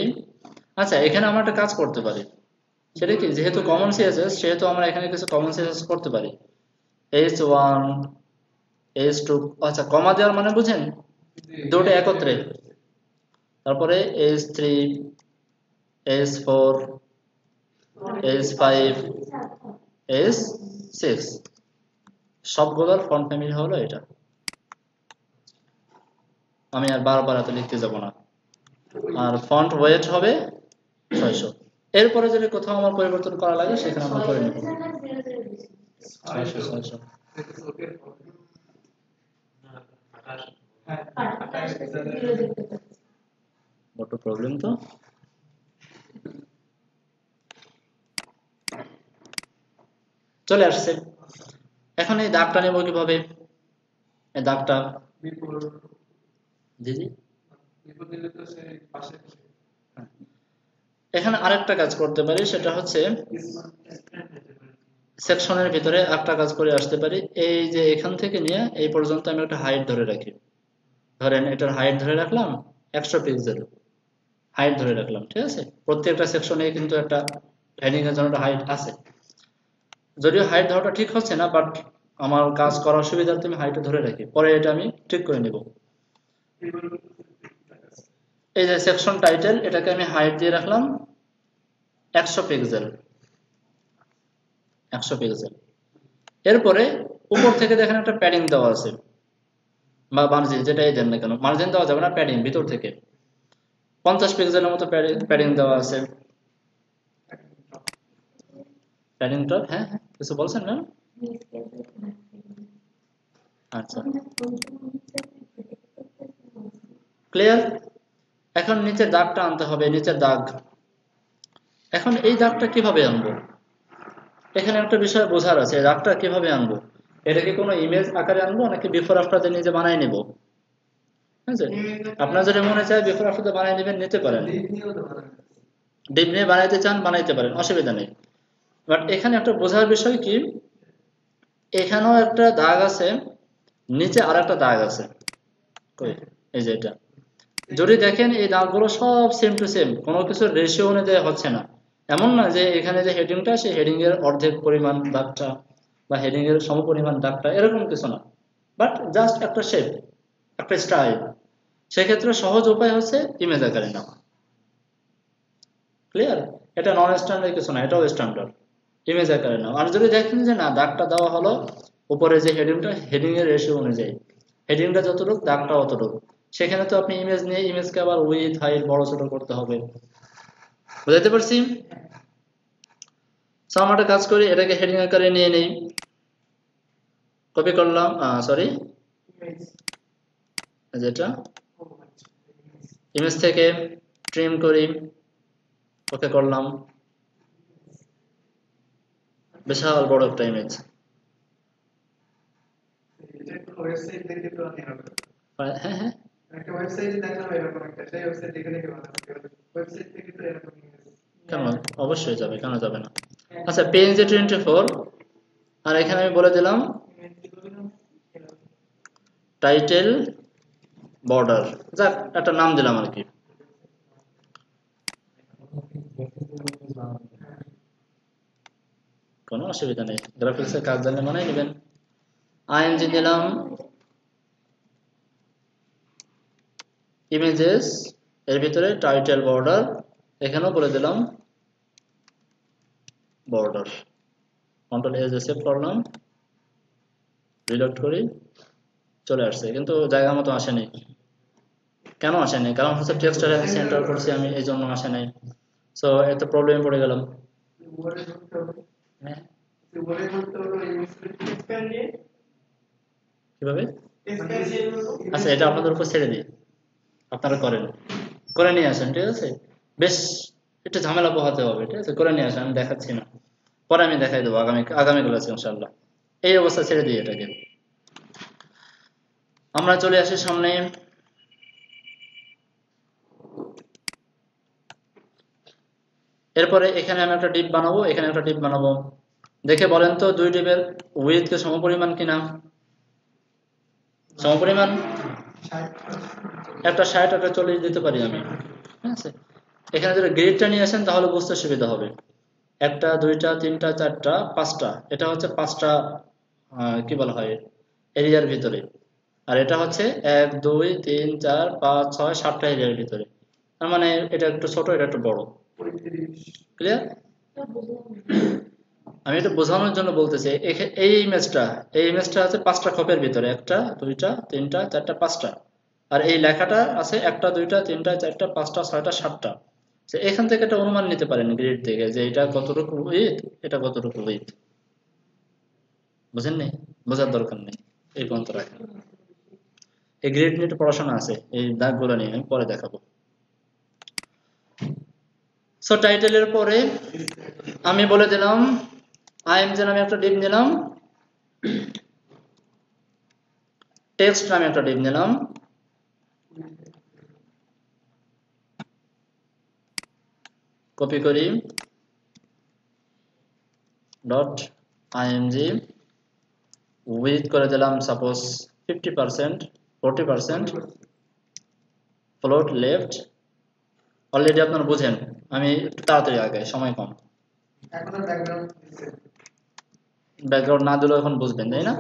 আচ্ছা, এখানে আমরা একটা কাজ করতে পারি, সেটা কি? যেহেতু কমন CSS, সেহেতু আমরা এখানে কিছু কমন CSS করতে পারি। H1, H2, আচ্ছা কমা দেওয়ার মানে বুঝেন? দুটো একত্রে। তারপরে H3, H4, H5, H6, সবগুলোর ফন্ট ফ্যামিলি হলো এটা। আমি আর বারবার এত লিখতে যাব না। আর ফন্ট ওয়েট হবে 600। এরপরে যদি কোথাও আমার পরিবর্তন করা লাগে সেখানে আমরা করে নেব। 600 বড় প্রবলেম তো। চলে আসছে। এখন এই দাগটা নেব কিভাবে? এই দাগটা জি জি, এখানে আরেকটা কাজ করতে পারি, সেটা হচ্ছে সেকশনের ভিতরে একটা কাজ করে আসতে পারি। এই যে এখান থেকে নিয়ে এই পর্যন্ত আমি একটা হাইট ধরে রাখি। ধরেন এটার হাইট ধরে রাখলাম 100 পিক্সেল, হাইট ধরে রাখলাম, ঠিক আছে। প্রত্যেকটা সেকশনে কিন্তু একটা হেডিং এর জন্য একটা হাইট আছে। যদিও হাইট ধরাটা ঠিক হচ্ছে না, বাট আমার কাজ করার সুবিধার্থে আমি হাইটটা ধরে রাখি, পরে এটা আমি ঠিক করে নিব। এই যে সেকশন টাইটেল, এটাকে আমি হাইট দিয়ে রাখলাম 100 পিক্সেল, 100 পিক্সেল। এরপরে উপর থেকে দেখেন একটা প্যাডিং দেওয়া আছে, বা মার্জিন যেটাই দেন না কেন, মার্জিন দেওয়া যাবে না, প্যাডিং ভিতর থেকে 50 পিক্সেলের মতো প্যাডিং দেওয়া আছে। প্যাডিং টপ, হ্যাঁ হ্যাঁ, কিছু বলছেন ম্যাম? আচ্ছা, ক্লিয়ার। এখন নিচের দাগটা আনতে হবে, নিচের দাগ। এখন এই দাগটা কিভাবে আনবো? এখানে একটা বিষয় বোঝার আছে, দাগটা কিভাবে আনবো? এটাকে কোনো ইমেজ আকারে আনবো নাকি বিফোর আফটার দিয়ে নিজে বানাই নেব? ঠিক আছে? আপনার যদি মনে চায় বিফোর আফটার বানিয়ে নেবেন, নিতে পারেন। ডিপ নিয়ে বানাইতে চান বানাইতে পারেন, অসুবিধা নেই। বাট এখানে একটা বোঝার বিষয় কি, এখানেও একটা দাগ আছে, নিচে আর একটা দাগ আছে, কই এই যে এটা। যদি দেখেন এই দাগগুলো সব সেম টু সেম, কোনো কিছু রেশিও অনুযায়ী হচ্ছে না। এমন না যে এখানে যে হেডিংটা, সেই হেডিং এর অর্ধেক পরিমাণ দাগটা বা হেডিং এর সমপরিমাণ দাগটা, এরকম কিছু না, বাট জাস্ট একটা শেপ, একটা স্টাইল। সেক্ষেত্রে সহজ উপায় হচ্ছে ইমেজ আকারে নেওয়া। ক্লিয়ার? এটা নন স্ট্যান্ডার্ড কিছু না, এটাও স্ট্যান্ডার্ড। ইমেজ আকারে নাও। আর যদি দেখেন যে না, দাগটা দেওয়া হলো উপরে যে হেডিংটা, হেডিং এর রেশিও অনুযায়ী, হেডিংটা যতটুকু দাগটা অতটুকু, সেখানে তো আপনি ইমেজ নিয়ে ইমেজকে আবার উইথ হাইট বড় ছোট করতে হবে। বুঝতে পারছি? সো আমরা একটা কাজ করি, এটাকে হেডিং আকারে নিয়ে নেই, কপি করলাম, সরি যেটা ইমেজ থেকে ট্রিম করি, ওকে করলাম, বিশাল বড় একটা ইমেজ। হ্যাঁ হ্যাঁ, কেন অবশ্যই যাবে, কেন যাবে না। আচ্ছা, পেজ 24, আর এখানে আমি বলে দিলাম টাইটেল বর্ডার, যাক একটা নাম দিলাম আর কি। কোনো অসুবিধা নেই, গ্রাফিক্সের কাজ জানলে মনে নেবেন। আইএনজি দিলাম, ইমেজেস এর ভিতরে টাইটেল বর্ডার, এখানেও বলে দিলাম বর্ডার। কন্ট্রোল এস দিয়ে সেভ করলাম, রিলোড করি, চলে আসছে, কিন্তু জায়গা মতো আসেনি। কেন আসেনি? কারণ হচ্ছে টেক্সটটা সেন্টার করছি আমি, এই জন্য আসে নাই। সো এত প্রবলেমে পড়ে গেলাম। হ্যাঁ, কিভাবে? আচ্ছা, এটা আপনাদের উপর ছেড়ে দিই, আপনারা করেন, করে নিয়ে আসেন, ঠিক আছে? বেশ একটু ঝামেলা পোহাতে হবে, ঠিক আছে? করে নিয়ে আসেন, আমি দেখাচ্ছি না, পরে আমি দেখাই দেবো আগামী ক্লাসে ইনশাআল্লাহ। এই অবস্থা ছেড়ে দিই এটাকে। আমরা চলে আসি সামনে। এরপরে এখানে আমি একটা ডিপ বানাবো, এখানে একটা ডিপ বানাবো। দেখে বলেন তো দুই ডিপের উইথ কে সমপরিমাণ কিনা? সমপরিমাণ। একটা 60 একটা 40 দিতে পারি আমি, ঠিক আছে? এখানে যদি গ্রিডটা নিয়ে আসেন তাহলে বুঝতে সুবিধা হবে। একটা, দুইটা, তিনটা, চারটা, পাঁচটা, এটা হচ্ছে পাঁচটা কি বলা হয় এরিয়ার ভিতরে, আর এটা হচ্ছে 1 2 3 4 5 6 7টা এরিয়ার ভিতরে। তার মানে এটা একটু ছোট, এটা একটু বড়। ক্লিয়ার? আমি এটা বোঝানোর জন্য বলতেছি, এই ইমেজটা আছে 5টা খোপের ভিতরে, একটা, দুইটা, তিনটা, চারটা, 5টা। আর এই লেখাটা আছে একটা, দুইটা, তিনটা, চারটা, 5টা, 6টা, 7টা। এখান থেকে একটা অনুমান নিতে পারেন গ্রিড থেকে, যে এটা কতটুকু উইথ, এটা কতটুকু উইথ। বুঝেননি? বোঝার দরকার নেই, এই পর্যন্ত রাখেন। এই গ্রিড নিয়ে পড়াশোনা আছে, এই দাগগুলো নিয়ে আমি পরে দেখাবো। সো টাইটেলের পরে আমি বলে দিলাম আইএমজি নামে একটা ডিপ নিলাম, টেক্সট নামে একটা ডিপ নিলাম, কপি করি, ডট আইএমজি উইথ করে দিলাম সাপোজ 50%, 40%, ফ্লোট লেফট। অলরেডি আপনারা বুঝেন, আমি একটু তাড়াতাড়ি আগে, সময় কম। ব্যাকগ্রাউন্ড না দিলেও এখন বুঝবেন, তাই না?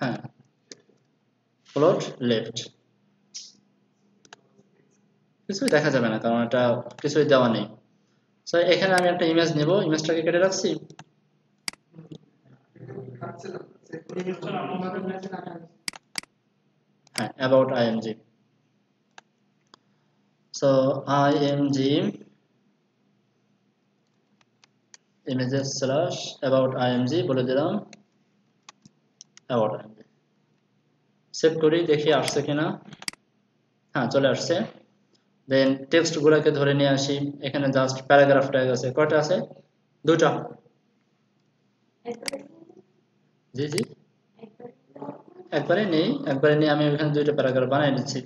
হ্যাঁ, ফ্লোট লেফট, কিছুই দেখা যাবে না কারণ এটা কিছুই দেওয়া নেই। সো এখানে আমি একটা ইমেজ নেব, ইমেজটাকে কেটে রাখছি। হ্যাঁ, about img। So img images slash about img বলে দিলাম about img। সেভ করি, দেখি আসছে কিনা। হ্যাঁ, চলে আসছে। দেন টেক্সট গুলাকে ধরে নিয়ে আসি, এখানে জাস্ট প্যারাগ্রাফ ট্যাগ আছে, কয়টা আছে? দুটা। জি জি, একবারে নিয়ে আমি এখানে দুইটা প্যারাগ্রাফ বানিয়ে নিচ্ছি।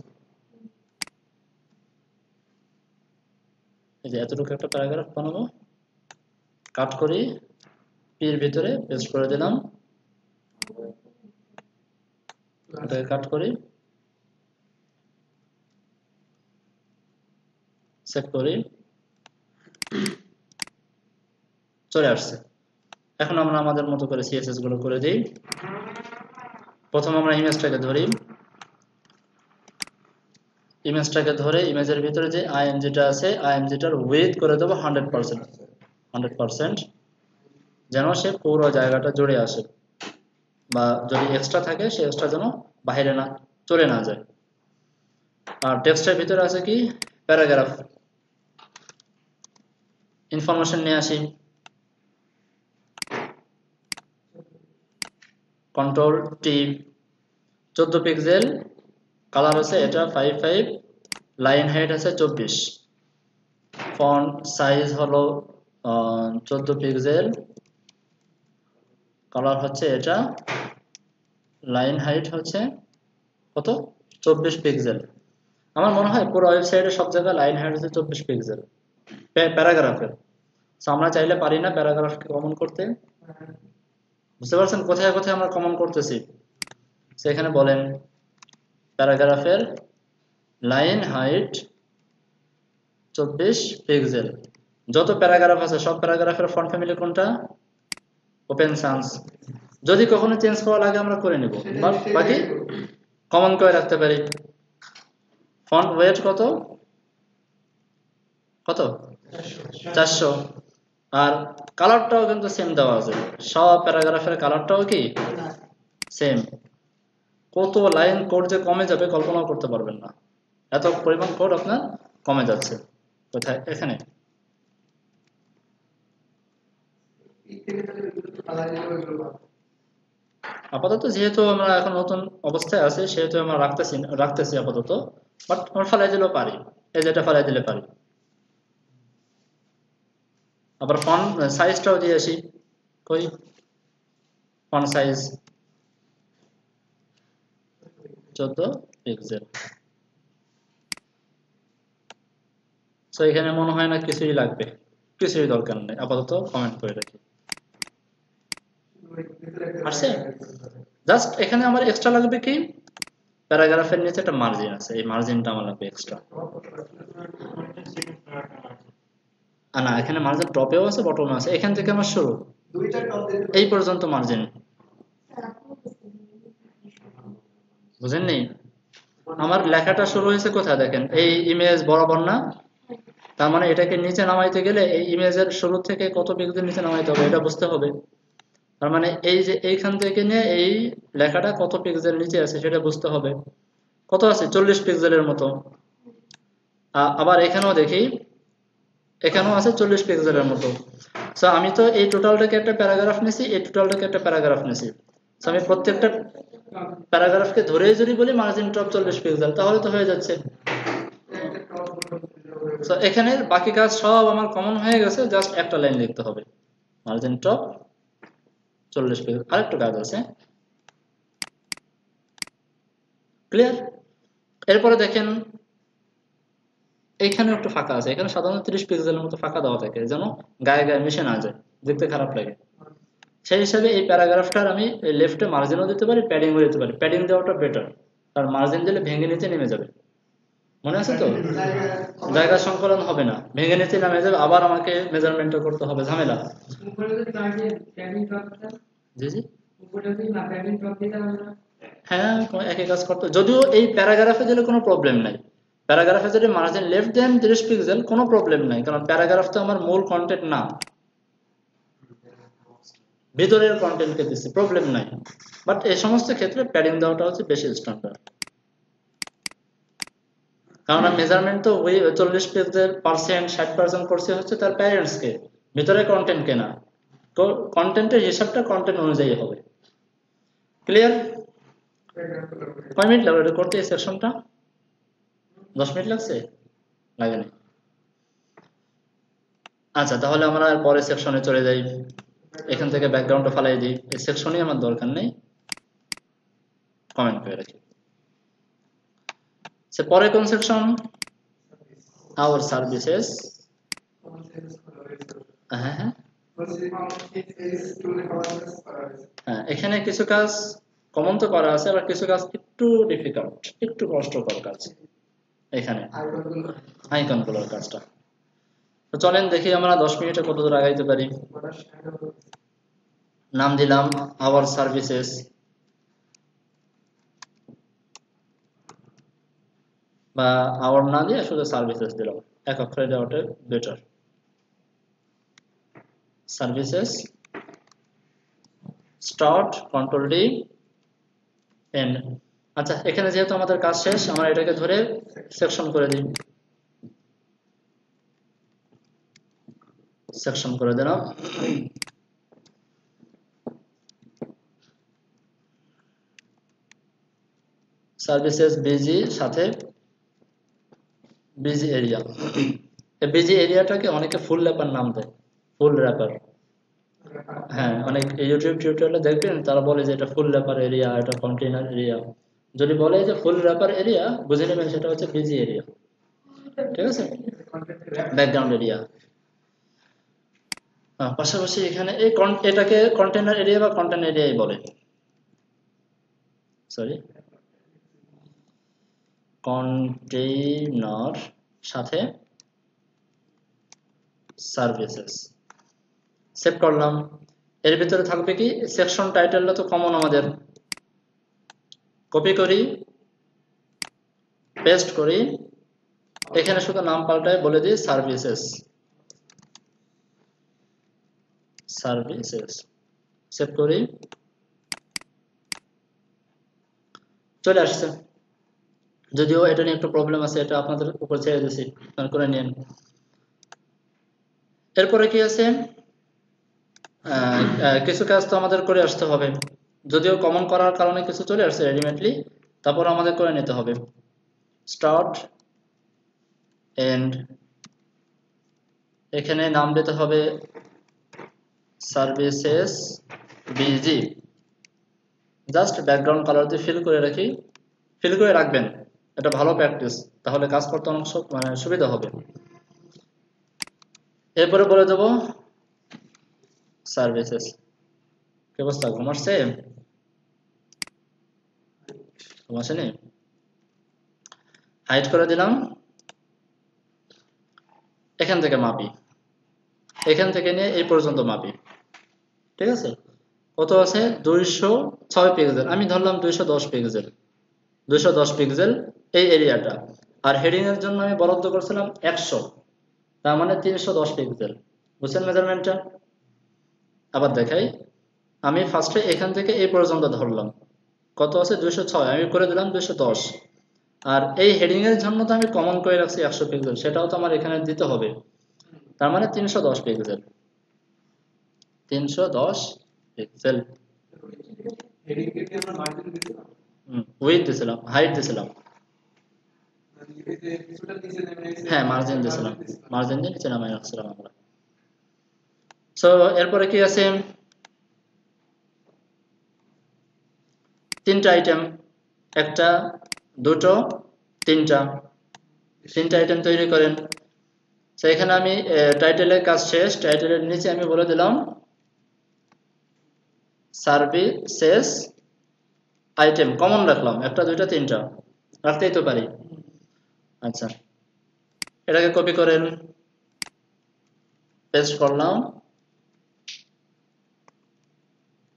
এই যে এতটুকু একটা প্যারাগ্রাফ বানাবো, কাট করি, পির ভিতরে পেস্ট করে দিলাম, এটাকে কাট করি, সেভ করি, চলে আসছে। এখন আমরা আমাদের মতো করে সিএসএস গুলো করে দিই। প্রথম আমরা ইমেজটাকে ধরি, ইমেজটাকে ধরে ইমেজের ভিতরে যে আইএমজিটা আছে আইএমজিটার উইডথ করে দেবো 100%, যেন সে পুরো জায়গাটা জুড়ে আসে, বা যদি এক্সট্রা থাকে সে এক্সট্রা যেন বাইরে না চলে না যায়। আর টেক্সটের ভিতরে আছে কি প্যারাগ্রাফ ইনফরমেশন নিয়ে আসি, কন্ট্রোল টি, 14 পিক্সেল, কালার আছে এটা 55, লাইন হাইট আছে 24, ফন্ট সাইজ হলো 14 পিক্সেল, কালার হচ্ছে এটা, লাইন হাইট হচ্ছে কত 24 পিক্সেল। আমার মনে হয় পুরো ওয়েবসাইটে সব জায়গায় লাইন হাইট হচ্ছে 24 পিক্সেল প্যারাগ্রাফের। আমরা চাইলে পারি না প্যারাগ্রাফকে কমন করতে, বুঝতে পারছেন কোথায় কোথায় আমরা কমন করতেছি। সেখানে বলেন প্যারাগ্রাফের লাইন হাইট 24 পিক্সেল, যত প্যারাগ্রাফ আছে সব প্যারাগ্রাফের ফন্ট ফ্যামিলি কোনটা, ওপেন সান্স। যদি কখনো চেঞ্জ করা লাগে আমরা করে নিব, বাকি কমন করে রাখতে পারি। ফন্ট ওয়েট কত 400, আর কালারটাও কিন্তু সেম দেওয়া আছে, সব প্যারাগ্রাফের কালারটাও কি সেম। কত লাইন কোড যে কমে যাবে কল্পনাও করতে পারবেন না, এত পরিমাণ কোড আপনার কমে যাচ্ছে। কোথায় এখানে আপাতত যেহেতু আমরা এখন নতুন অবস্থায় আছি সেহেতু আমরা রাখতেছি আপাতত, বাট আমরা ফেলাই দিলেও পারি, এই যেটা ফেলাই দিলে পারি। আবার ফন্ট সাইজটাও দিয়ে আসি, কই ফন্ট সাইজ 14 পিক্সেল। সো এখানে মনে হয় না কিছুই লাগবে, কিছুই দরকার নেই, আপাতত কমেন্ট করে রাখি। আসছে, জাস্ট এখানে আমার এক্সট্রা লাগবে কি প্যারাগ্রাফের নিচে একটা মার্জিন আছে, এই মার্জিনটা আমার লাগবে এক্সট্রা। না এখানে মার্জিন টপেও আছে বটমে আছে, এখান থেকে আমার শুরু এই পর্যন্ত মার্জিন, বুঝেননি? আমার লেখাটা শুরু হয়েছে কোথায় দেখেন, এই ইমেজ বরাবর না, তার মানে এটাকে নিচে নামাইতে গেলে এই ইমেজের শুরু থেকে কত পিক্সেল নিচে নামাইতে হবে এটা বুঝতে হবে। তার মানে এই যে এইখান থেকে নিয়ে এই লেখাটা কত পিক্সেল নিচে আছে সেটা বুঝতে হবে। কত আছে 40 পিক্সেলের মতো। আবার এখানেও দেখি, এখানেও আছে 40 পিক্সেলের মতো। সো আমি তো এই টোটালটাকে একটা প্যারাগ্রাফ নিছি, এই টোটালটাকে একটা প্যারাগ্রাফ নিছি। সো আমি প্রত্যেকটা প্যারাগ্রাফকে ধরে যদি বলি মার্জিন টপ 40 পিক্সেল তাহলে তো হয়ে যাচ্ছে। সো এখানের বাকি কাজ সব আমার কমন হয়ে গেছে, জাস্ট একটা লাইন লিখতে হবে মার্জিন টপ 40 পিক্সেল। আরেকটু কাজ আছে, ক্লিয়ার? এরপরে দেখেন এইখানে একটু ফাঁকা আছে, এখানে সাধারণত 30 পিক্সেলের মতো ফাঁকা দেওয়া থাকে যেন গায়ে গায়ে মিশে না যায়, দেখতে খারাপ লাগে। সেই হিসাবে এই প্যারাগ্রাফটার আমি লেফটে মার্জিনও দিতে পারি, প্যাডিংও দিতে পারি। প্যাডিং দেওয়াটা বেটার, কারণ মার্জিন দিলে ভেঙে নিচে নেমে যাবে, মনে আছে তো? জায়গা সংকলন হবে না, ভেঙে নিচে নেমে যাবে, আবার আমাকে মেজারমেন্টও করতে হবে, ঝামেলা। জি জি হ্যাঁ, একই কাজ করতে, যদিও এই প্যারাগ্রাফে দিলে কোনো প্রবলেম নাই। প্যারাগ্রাফে যদি মার্জিন লেফট দেন 30 পিক্সেল কোনো প্রবলেম নাই, কারণ প্যারাগ্রাফ তো আমার মূল কন্টেন্ট না, ভিতরের কন্টেন্টকে দিচ্ছি, প্রবলেম নাই। বাট এই সমস্ত ক্ষেত্রে প্যাডিং দেওয়াটা হচ্ছে বেশি স্ট্যান্ডার্ড, কারণ মেজারমেন্ট তো ওই 40 পিক্সেল পার্সেন্ট 60% করছে হচ্ছে তার প্যারেন্টসকে, ভিতরে কন্টেন্টকে না। তো কন্টেন্টের হিসাবটা কন্টেন্ট অনুযায়ী হবে। ক্লিয়ার? কয় মিনিট লাগলো এটা করতে এই সেকশনটা? 10 মিনিট লাগছে? লাগেনি। আচ্ছা, তাহলে আমরা পরের সেকশনে চলে যাই। এখান থেকে ব্যাকগ্রাউন্ডটা ফালাই দিই, এই সেকশনই আমার দরকার নেই। কমেন্ট করে রাখি। সে পরে কোন সেকশন? Hour services. হ্যাঁ হ্যাঁ হ্যাঁ, এখানে কিছু কাজ কমন তো করা আছে, আবার কিছু কাজ একটু ডিফিকাল্ট, একটু কষ্টকর কাজ এখানে আইকন গুলোর কাজটা। তো চলেন দেখি আমরা 10 মিনিটে কত দূর আগাইতে পারি। নাম দিলাম আওয়ার সার্ভিসেস, বা আওয়ার না দিয়ে শুধু সার্ভিসেস দিলাম, এক অক্ষরে দেওয়াটা better. Services start, control D, end. আচ্ছা, এখানে যেহেতু আমাদের কাজ শেষ, আমরা এটাকে ধরে সেকশন করে দিই। সেকশন করে দিলাম। সার্ভিসেস বিজি, সাথে বিজি এরিয়া। এই বিজি এরিয়াটাকে অনেকে ফুল র্যাপার নাম দেয়, ফুল র্যাপার। হ্যাঁ, অনেক ইউটিউব টিউটোরিয়ালে দেখবেন তারা বলে যে এটা ফুল র্যাপার এরিয়া, এটা কন্টেইনার এরিয়া। যদি বলে যে ফুল র্যাপার এরিয়া, বুঝে নেবেন সেটা হচ্ছে বিজি এরিয়া। ঠিক আছে, ব্যাকগ্রাউন্ড এরিয়া। পাশাপাশি এখানে এটাকে কন্টেইনার এরিয়া বা কন্টেন্ট এরিয়াই বলে। সরি, কন্টেইনার সাথে সার্ভিসেস। সেভ করলাম। এর ভিতরে থাকবে কি, সেকশন টাইটেলটা তো কমন আমাদের, কপি করি, পেস্ট করি, এখানে শুধু নাম পাল্টায় বলে দিই সার্ভিসেস। সার্ভিসেস সেভ করি, চলে আসছে। যদিও এটা নিয়ে একটু প্রবলেম আছে, এটা আপনাদের উপর ছেড়ে দিচ্ছি, করে নিন। এরপরে কি আছে, কিছু কাজ তো আমাদের করে আসতে হবে, যদিও কমন করার কারণে কিছু চলে আসছে রেডিমেডলি, তারপর আমাদের করে নিতে হবে। স্টার্ট, এন্ড, এখানে নাম দিতে হবে services busy. Just background colour দিয়ে ফিল করে রাখি, ফিল করে রাখবেন, এটা ভালো প্র্যাকটিস, তাহলে কাজ করতে অনেক সুবিধা হবে। এরপরে বলে দেবো সার্ভিসেস। কি অবস্থা, ঘুম আসছে? ঘুম আসেনি? হাইড করে দিলাম। এখান থেকে মাপি, এখান থেকে নিয়ে এই পর্যন্ত মাপি। ঠিক আছে, কত আছে? 206 পিক্সেল। আমি ধরলাম 210 পিক্সেল, 210 পিক্সেল এই এরিয়াটা। আর হেডিং এর জন্য আমি বরাদ্দ করছিলাম 100, তার মানে 310 পিক্সেল। বুঝছেন মেজারমেন্টটা? আবার দেখাই, আমি ফার্স্টে এখান থেকে এই পর্যন্ত ধরলাম, কত আছে? 206, আমি করে দিলাম 210। আর এই হেডিং এর জন্য তো আমি কমন করে রাখছি 100 পিক্সেল, সেটাও তো আমার এখানে দিতে হবে, তার মানে 310 পিক্সেল। 310 পিক্সেল। উইডথ দিছিলাম, হাইট দিছিলাম, হ্যাঁ মার্জিন দিছিলাম, মার্জিন দিয়ে নিচে নামাই রাখছিলাম আমরা। সো এরপরে কি আছে, তিনটা আইটেম, একটা, দুটো, তিনটা আইটেম তৈরি করেন। তো এখানে আমি টাইটেলের কাজ শেষ, টাইটেলের নিচে আমি বলে দিলাম সার্ভিসেস আইটেম, কমন রাখলাম, একটা, দুইটা, তিনটা, রাখতেই তো পারি। আচ্ছা, এটাকে কপি করেন, পেস্ট করলাম,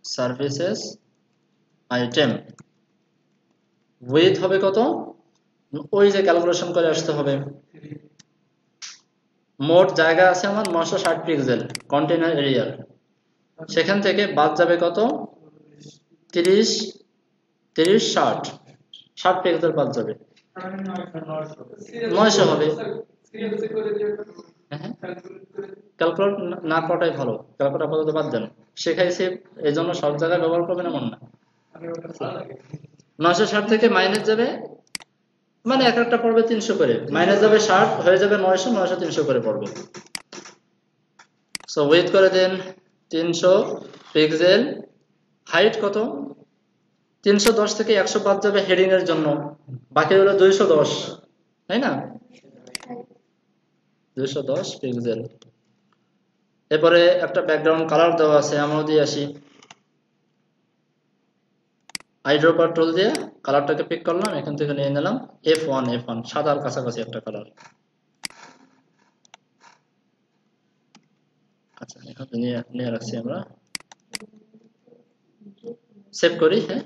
সার্ভিসেস আইটেম। উইথ হবে কত? ওই যে ক্যালকুলেশন করে আসতে হবে। মোট জায়গা আছে আমার 960 পিক্সেল কন্টেইনার এরিয়ার, সেখান থেকে বাদ যাবে কত? 30, 60 পিক্সেল বাদ যাবে, 900 হবে। ক্যালকুলেট না করাটাই ভালো, ক্যালকুলেট আপাতত বাদ দেন, শেখাইছি এই জন্য সব জায়গায় ব্যবহার করবেন এমন না। 960 থেকে মাইনাস যাবে, মানে এক একটা পড়বে 300 করে, মাইনাস যাবে 60, হয়ে যাবে 900, 900 300 করে পড়বে। সো উইথ করে দেন 300 পিক্সেল, হাইট কত? 310 থেকে 100 বাদ যাবে হেডিং এর জন্য, বাকি হলো 210, তাই না? 210 পিক্সেল। এরপরে একটা ব্যাকগ্রাউন্ড কালার দেওয়া আছে, আমরা দিয়ে আসি। আইড্রপার টুল দিয়ে কালারটাকে পিক করলাম, এখান থেকে নিয়ে নিলাম F1 সাদার কাছাকাছি একটা কালার। আচ্ছা, এখান থেকে নিয়ে রাখছি আমরা, সেভ করি। হ্যাঁ,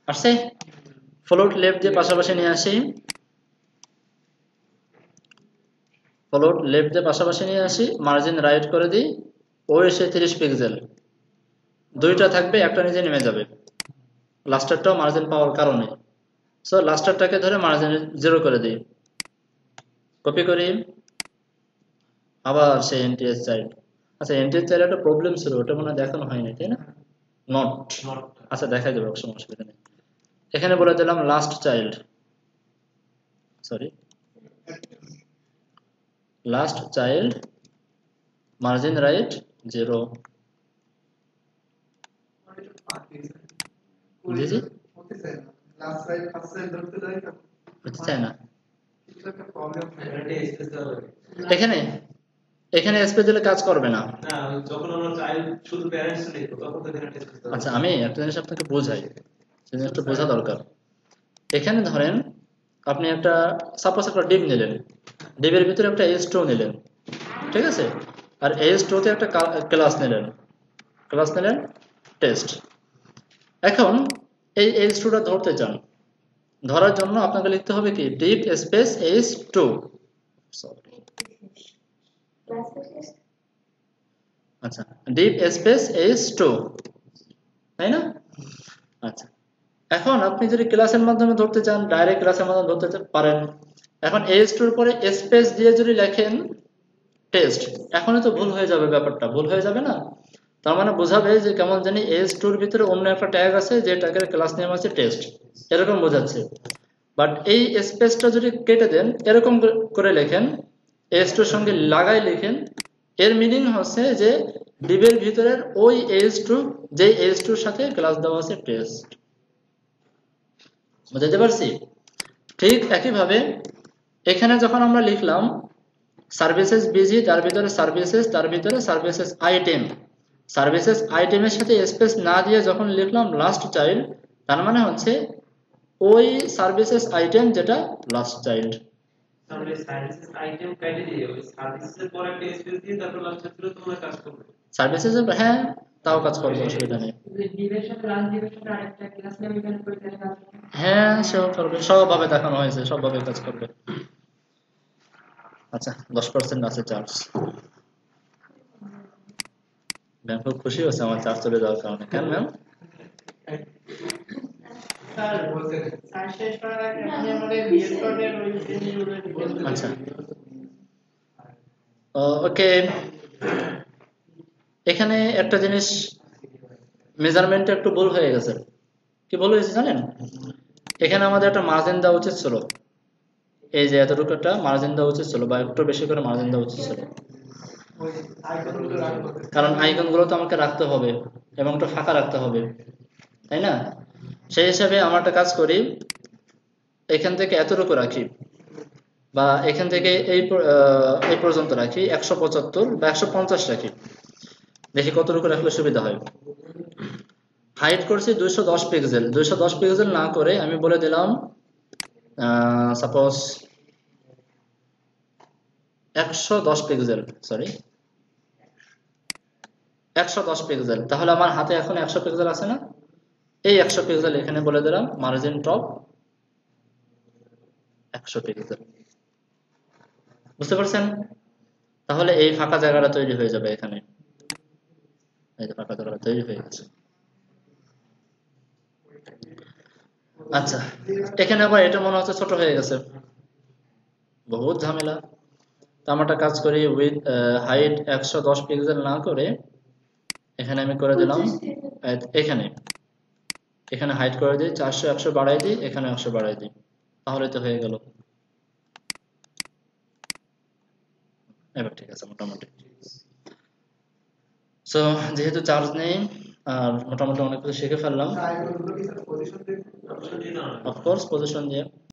আসছে। ফ্লোট লেফট দিয়ে পাশাপাশি নিয়ে আসি, ফ্লোট লেফট দিয়ে পাশাপাশি নিয়ে আসি, মার্জিন রাইট করে দিই, ও এসে 30 পিক্সেল, দুইটা থাকবে, একটা নিচে নেমে যাবে, লাস্টারটাও মার্জিন পাওয়ার কারণে। সো লাস্টারটাকে ধরে মার্জিন 0 করে দিই, কপি করি, আবার সেই এনটিএস চাইল্ড। আচ্ছা, এনটিএস চাইল্ড একটা প্রবলেম ছিল, ওটা মনে হয় দেখানো হয়নি, তাই না? নট, আচ্ছা দেখাই দেবো, কোনো অসুবিধা নেই। এখানে বলে দিলাম last child, sorry last child, margin right 0। জি জি, হতে চায় না। এখানে এখানে স্পেস দিলে কাজ করবে না। আচ্ছা, আমি একটা জিনিস আপনাকে বোঝাই, জিনিসটা বোঝা দরকার। এখানে ধরেন আপনি একটা সাপোজ একটা ডিপ নিলেন, ডিপের ভিতরে একটা S2 নিলেন, ঠিক আছে, আর S2 তে একটা ক্লাস নিলেন টেস্ট। এখন এই S2টা ধরতে চান, ধরার জন্য আপনাকে লিখতে হবে কি, ডিপ স্পেস S2, আচ্ছা ডিপ স্পেস S2, তাই না? আচ্ছা, এখন আপনি যদি ক্লাসের মাধ্যমে ধরতে চান, ডাইরেক্ট ক্লাসের মাধ্যমে ধরতে পারেন। এখন S2 এর পরে স্পেস দিয়ে যদি লেখেন টেস্ট, এখনই তো ভুল হয়ে যাবে, ব্যাপারটা ভুল হয়ে যাবে না? তার মানে বোঝাবে যে কেমন জানি S2 এর ভিতরে অন্য একটা ট্যাগ আছে, যে ট্যাগের ক্লাস নেম আছে টেস্ট, এরকম বোঝাচ্ছে। বাট এই স্পেসটা যদি কেটে দেন, এরকম করে লেখেন, S2 এর সঙ্গে লাগাই লেখেন, এর মিনিং হচ্ছে যে ডিবের ভিতরের ওই S2, যে S2 এর সাথে ক্লাস দেওয়া আছে টেস্ট। বুঝতে পারছি? ঠিক একইভাবে এখানে যখন আমরা লিখলাম সার্ভিসেস বিজি, তার ভিতরে সার্ভিসেস, তার ভিতরে সার্ভিসেস আইটেম, সার্ভিসেস আইটেমের সাথে স্পেস না দিয়ে যখন লিখলাম লাস্ট চাইল্ড, তার মানে হচ্ছে ওই সার্ভিসেস আইটেম যেটা লাস্ট চাইল্ড। সার্ভিসেস, হ্যাঁ তাও কাজ করবে, অসুবিধা নেই। হ্যাঁ সেও করবে, সবভাবে দেখানো হয়েছে, সবভাবে কাজ করবে। আচ্ছা 10% আছে চার্জ। ম্যাম খুব খুশি হচ্ছে আমার চার্জ চলে যাওয়ার কারণে। কেন ম্যাম? আচ্ছা ওকে, এখানে একটা জিনিস মেজারমেন্টে একটু ভুল হয়ে গেছে। কি ভুল হয়েছে জানেন? এখানে আমাদের একটা মার্জিন দেওয়া উচিত ছিল, এই যে এতটুকু একটা মার্জিন দেওয়া উচিত ছিল, বা একটু বেশি করে মার্জিন দেওয়া উচিত ছিল, কারণ আইকনগুলো তো আমাকে রাখতে হবে এবং একটু ফাঁকা রাখতে হবে, তাই না? সেই হিসাবে আমরা একটা কাজ করি, এখান থেকে এতটুকু রাখি, বা এখান থেকে এই পর্যন্ত রাখি, 175 বা 150 রাখি, দেখি কতটুকু রাখলে সুবিধা হয়। হাইট করছি 210 পিক্সেল, 210 পিক্সেল না করে আমি বলে দিলাম সাপোজ 110 পিক্সেল, সরি 110 পিক্সেল। তাহলে আমার হাতে এখন 100 পিক্সেল আছে না? এই 100 পিক্সেল এখানে বলে দিলাম মার্জিন টপ 100 পিক্সেল। বুঝতে পারছেন? তাহলে এই ফাঁকা জায়গাটা তৈরি হয়ে যাবে এখানে, এই যে ফাঁকা জায়গাটা তৈরি হয়ে গেছে। আচ্ছা, এখানে আবার এটা মনে হচ্ছে ছোট হয়ে গেছে, বহুত ঝামেলা। তো আমরা একটা কাজ করি, উইথ হাইট 110 পিক্সেল না করে এখানে আমি করে দিলাম, এখানে হাইট করে দিই 400, 100 বাড়াই দিই, এখানে 100 বাড়াই দিই, তাহলে তো হয়ে গেল। এবার ঠিক আছে মোটামুটি। সো যেহেতু চার্জ নেই, আর মোটামুটি অনেক কিছু শিখে ফেললাম। অপশন দিয়ে দাও না। অফকোর্স পজিশন দিয়ে